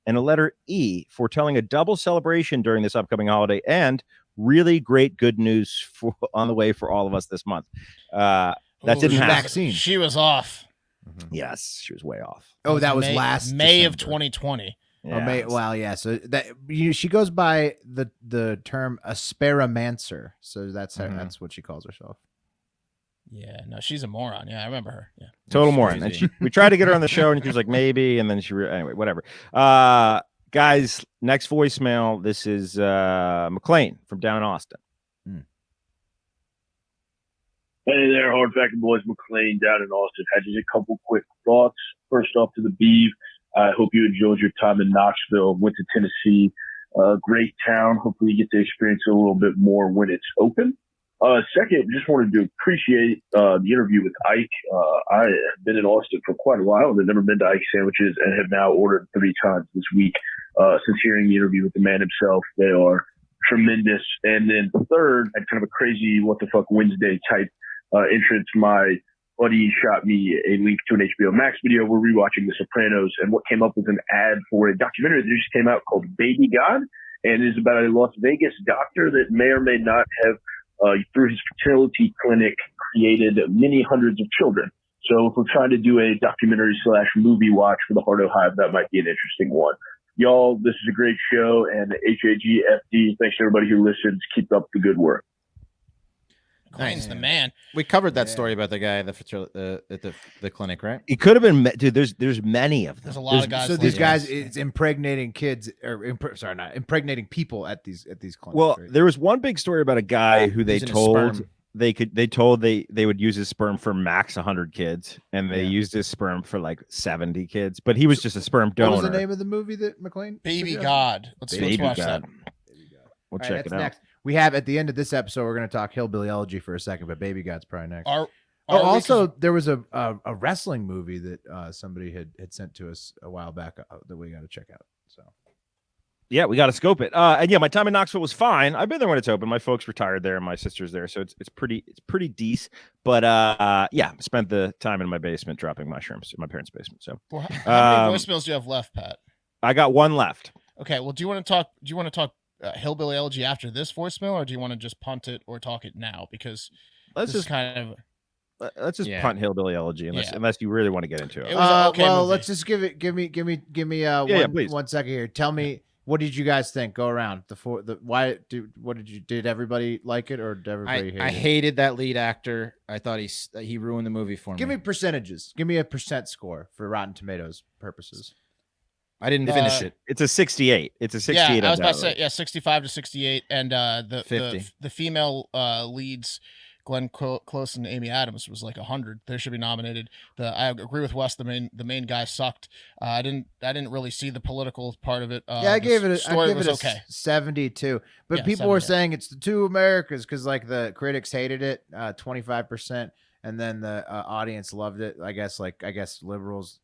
and a letter E, foretelling a double celebration during this upcoming holiday and really great good news on the way for all of us this month. That didn't happen. Vaccine. She was off. Yes, she was way off. Oh, that was May, last May of December. 2020. Oh, May. Well, yeah. So that she goes by the term asparamancer. So that's that's what she calls herself. Yeah, no, she's a moron. Yeah, I remember her. Yeah, Total moron. And we tried to get her on the show, and she was like, maybe, and then anyway, whatever. Guys, next voicemail. This is McLean from down in Austin. Hey there, Hardbacking Boys, McLean down in Austin. Had just a couple quick thoughts. First off to the Beeve. I hope you enjoyed your time in Knoxville. Went to Tennessee. Great town. Hopefully you get to experience it a little bit more when it's open. Second, just wanted to appreciate the interview with Ike. I have been in Austin for quite a while and have never been to Ike Sandwiches and have now ordered 3 times this week. Since hearing the interview with the man himself, they are tremendous. And then third, I had kind of a crazy what the fuck Wednesday type entrance. My buddy shot me a link to an HBO Max video. We're rewatching The Sopranos, and what came up was an ad for a documentary that just came out called Baby God, and it is about a Las Vegas doctor that may or may not have, through his fertility clinic, created many hundreds of children. So if we're trying to do a documentary/movie watch for the Hardo Hive, that might be an interesting one. Y'all, this is a great show, and HAGFD, thanks to everybody who listens. Keep up the good work. McLean's the man. We covered that story about the guy at the clinic, right? It could have been, dude. There's many of them. There's a lot of guys. So these guys, it's impregnating kids, or not impregnating people at these clinics. Well, right? there was one big story about a guy who they Using his told sperm. they would use his sperm for max 100 kids, and they used his sperm for like 70 kids. But he was just a sperm donor. What was the name of the movie that McLean? Baby suggested? God. Let's watch that. We'll All right, check it that's out. next. We have at the end of this episode, we're going to talk Hillbilly Elegy for a second, but Baby God's probably next. Also, there was a wrestling movie that somebody had sent to us a while back that we got to check out. So, yeah, we got to scope it. And yeah, my time in Knoxville was fine. I've been there when it's open. My folks retired there, and my sister's there, so it's pretty decent. But yeah, spent the time in my basement dropping mushrooms in my parents' basement. So, Well, how many voicemails do you have left, Pat? I got one left. Okay. Well, do you want to talk Hillbilly Elegy after this voicemail, or do you want to just punt it or talk it now? Because Let's this just is kind of punt Hillbilly Elegy unless you really want to get into it. It was an okay well, movie. let's just give me please. 1 second here. Tell me, what did you guys think? Go around did everybody like it, or did everybody hate I it? hated that lead actor. I thought he ruined the movie for me. Give me percentages. Give me a percent score for Rotten Tomatoes purposes. I didn't finish it. It's a 68. It's a 68. Yeah, I was about to say 65 to 68, and the 50. the female leads, Glenn Close and Amy Adams, was like 100. They should be nominated. I agree with Wes. The main guy sucked. I didn't really see the political part of it. I gave it a okay. 72. But Yeah, people were 70. saying it's the two Americas because like the critics hated it, 25%, and then the audience loved it. I guess liberals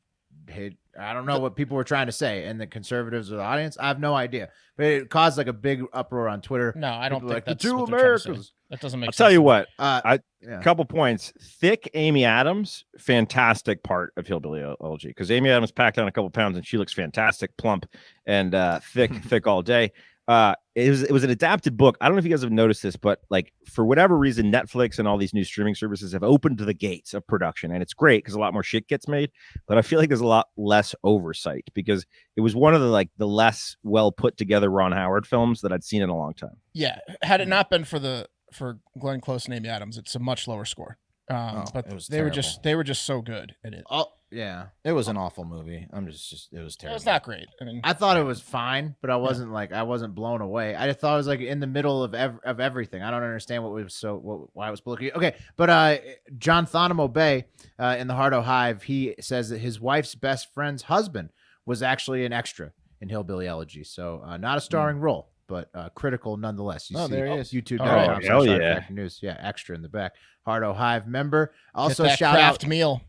hate. I don't know what people were trying to say, and the conservatives or the audience, I have no idea. But it caused like a big uproar on Twitter. No, I don't People think like, that's the two what they're trying to say. Americas. That doesn't make I'll sense. tell you to me. what. Yeah. Couple points. Thick Amy Adams, fantastic part of Hillbilly Elegy, because Amy Adams packed on a couple pounds and she looks fantastic, plump and thick all day. It was an adapted book. I don't know if you guys have noticed this, but like for whatever reason, Netflix and all these new streaming services have opened the gates of production, and it's great because a lot more shit gets made. But I feel like there's a lot less oversight because it was one of the less well put together Ron Howard films that I'd seen in a long time. Yeah, had it not been for Glenn Close and Amy Adams, it's a much lower score. But it was they were terrible. just so good in it. Yeah. It was an awful movie. It was terrible. It was not great. I mean, I thought it was fine, but I wasn't blown away. I thought it was like in the middle of everything. I don't understand why it was political. Okay, but John Thonamo Bay in the Hardo Hive, he says that his wife's best friend's husband was actually an extra in Hillbilly Elegy, so not a starring role, but critical nonetheless. There he is. YouTube.com/Hard hell yeah. Factor News. Yeah, extra in the back. Hardo Hive member. Also get that shout Kraft out. meal.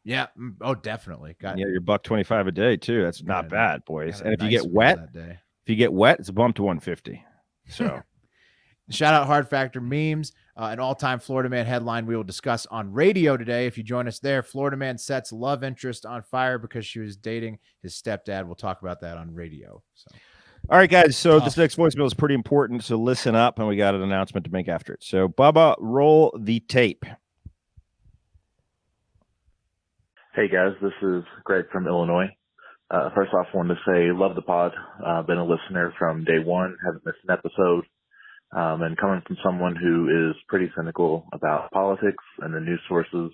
Yeah. Oh, definitely. Got Yeah, you're $125 a day too. That's not bad, boys. got a And if you nice get meal wet, that day. it's a bump to 150. So Shout out Hard Factor Memes, an all-time Florida Man headline we will discuss on radio today. If you join us there, Florida Man sets love interest on fire because she was dating his stepdad. We'll talk about that on radio. So, all right, guys. So this next voicemail is pretty important. So listen up, and we got an announcement to make after it. So Bubba, roll the tape. Hey guys, this is Greg from Illinois. First off, I wanted to say love the pod. Been a listener from day one, haven't missed an episode. And coming from someone who is pretty cynical about politics and the news sources,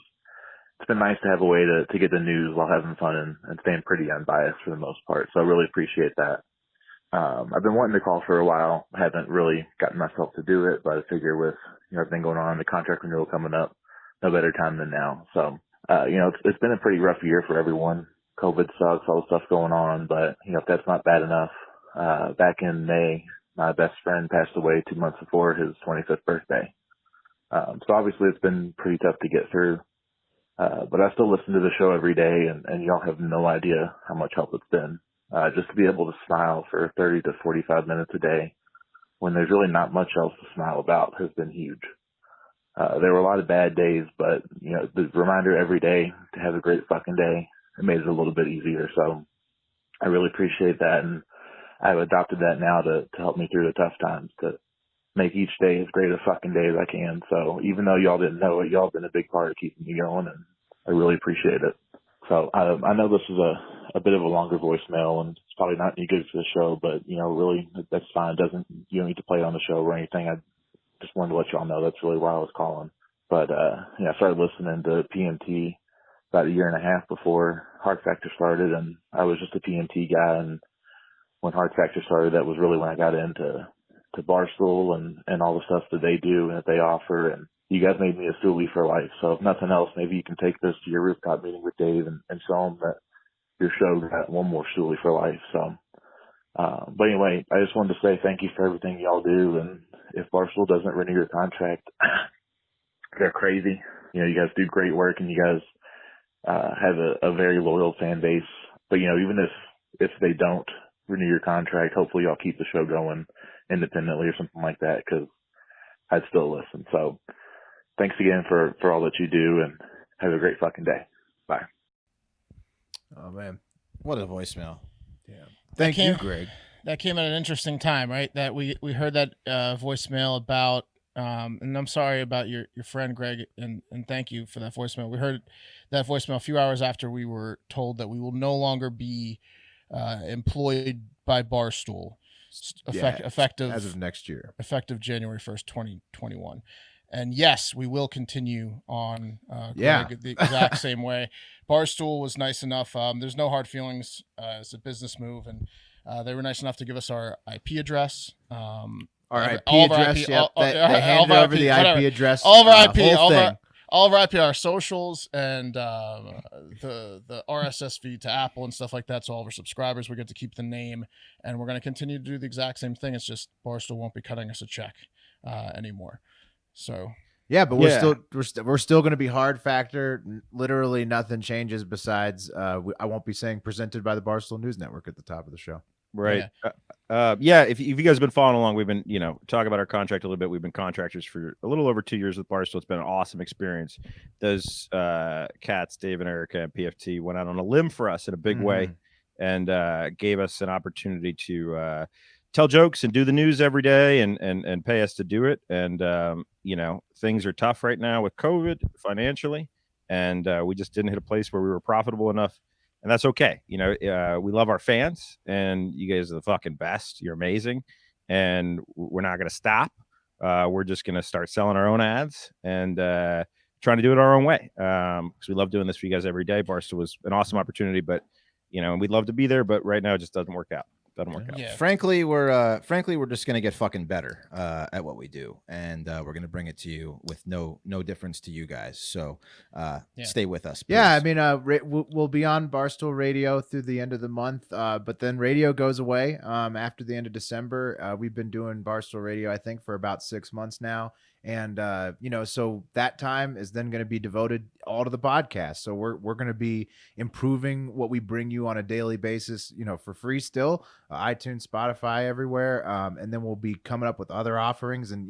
it's been nice to have a way to get the news while having fun and staying pretty unbiased for the most part. So I really appreciate that. I've been wanting to call for a while. I haven't really gotten myself to do it, but I figure with everything going on, the contract renewal coming up, no better time than now. So it's been a pretty rough year for everyone. COVID sucks, all the stuff going on, but if that's not bad enough, back in May, my best friend passed away 2 months before his 25th birthday. So obviously it's been pretty tough to get through. But I still listen to the show every day and y'all have no idea how much help it's been. Just to be able to smile for 30 to 45 minutes a day when there's really not much else to smile about has been huge. There were a lot of bad days, but the reminder every day to have a great fucking day, it made it a little bit easier. So I really appreciate that. And I've adopted that now to help me through the tough times, to make each day as great a fucking day as I can. So even though y'all didn't know it, y'all have been a big part of keeping me going, and I really appreciate it. So I know this is a bit of a longer voicemail, and it's probably not any good for the show, but really that's fine. You don't need to play it on the show or anything. I just wanted to let y'all know that's really why I was calling. But I started listening to PMT about a year and a half before Hard Factor started, and I was just a PMT guy. And when Hard Factor started, that was really when I got into Barstool and all the stuff that they do and that they offer. And you guys made me a stoolie for life. So if nothing else, maybe you can take this to your rooftop meeting with Dave and show him that your show got one more stoolie for life. So, but anyway, I just wanted to say thank you for everything y'all do. And if Barstool doesn't renew your contract, they're crazy. You guys do great work, and you guys have a very loyal fan base. But even if they don't renew your contract, hopefully y'all keep the show going independently or something like that, because I'd still listen. So thanks again for all that you do, and have a great fucking day. Bye. Oh man, what a voicemail. Yeah. Thank you, Greg. That came at an interesting time, right? That we heard that voicemail about, and I'm sorry about your friend Greg, and thank you for that voicemail. We heard that voicemail a few hours after we were told that we will no longer be employed by Barstool, effective as of next year, effective January 1st, 2021. And yes, we will continue on Greg, the exact same way. Barstool was nice enough. There's no hard feelings. It's a business move, and they were nice enough to give us our IP address. Our IP address. They handed over the IP address. All of our IP. All of our IP, our socials, and the RSS feed to Apple and stuff like that. So all of our subscribers, we get to keep the name, and we're going to continue to do the exact same thing. It's just Barstool won't be cutting us a check anymore. So yeah, but we're still going to be Hard Factor. Literally nothing changes besides I won't be saying presented by the Barstool News Network at the top of the show. Right. Yeah. If you guys have been following along, we've been, talking about our contract a little bit. We've been contractors for a little over 2 years with Barstool. It's been an awesome experience. Those cats, Dave and Erica and PFT, went out on a limb for us in a big way, and gave us an opportunity to tell jokes and do the news every day and pay us to do it. And, things are tough right now with COVID financially. And we just didn't hit a place where we were profitable enough. And that's okay. We love our fans, and you guys are the fucking best. You're amazing. And we're not going to stop. We're just going to start selling our own ads and trying to do it our own way. Because we love doing this for you guys every day. Barstool was an awesome opportunity, but we'd love to be there, but right now it just doesn't work out. Yeah. Frankly, we're just gonna get fucking better at what we do, and we're gonna bring it to you with no difference to you guys. So stay with us, please. Yeah, I mean, we'll be on Barstool Radio through the end of the month, but then radio goes away after the end of December. We've been doing Barstool Radio, I think, for about 6 months now. And, so that time is then going to be devoted all to the podcast. So we're going to be improving what we bring you on a daily basis, for free still, iTunes, Spotify, everywhere. And then we'll be coming up with other offerings. And,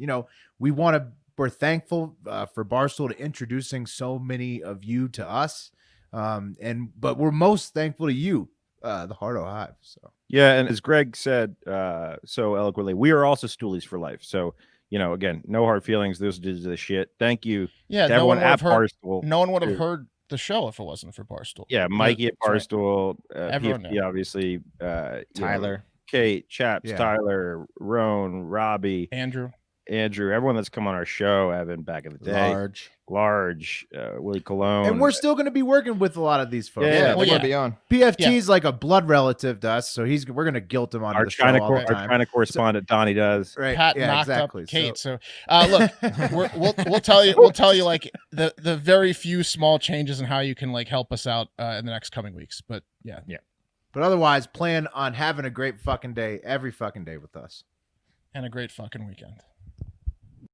we're thankful for Barstool to introducing so many of you to us. But we're most thankful to you, the Hardo Hive. So, yeah. And as Greg said so eloquently, we are also Stoolies for life. So, again, no hard feelings. Those dudes the shit. Thank you. Yeah, to everyone at Barstool. No one would have heard the show if it wasn't for Barstool. Yeah, Mikey at Barstool, Everyone PFT, obviously, Tyler, Kate, Chaps, Tyler, Roan, Robbie, Andrew, everyone that's come on our show, Evan back in the day, Large, Willie Colon, and we're still going to be working with a lot of these folks. Yeah, we're going to be on. PFT's like a blood relative to us, so we're going to guilt him on the show all the time. Our China correspondent Donnie does. Right. Pat knocked exactly. up Kate. So, look, we'll tell you like the very few small changes in how you can like help us out in the next coming weeks. But yeah. But otherwise, plan on having a great fucking day every fucking day with us, and a great fucking weekend.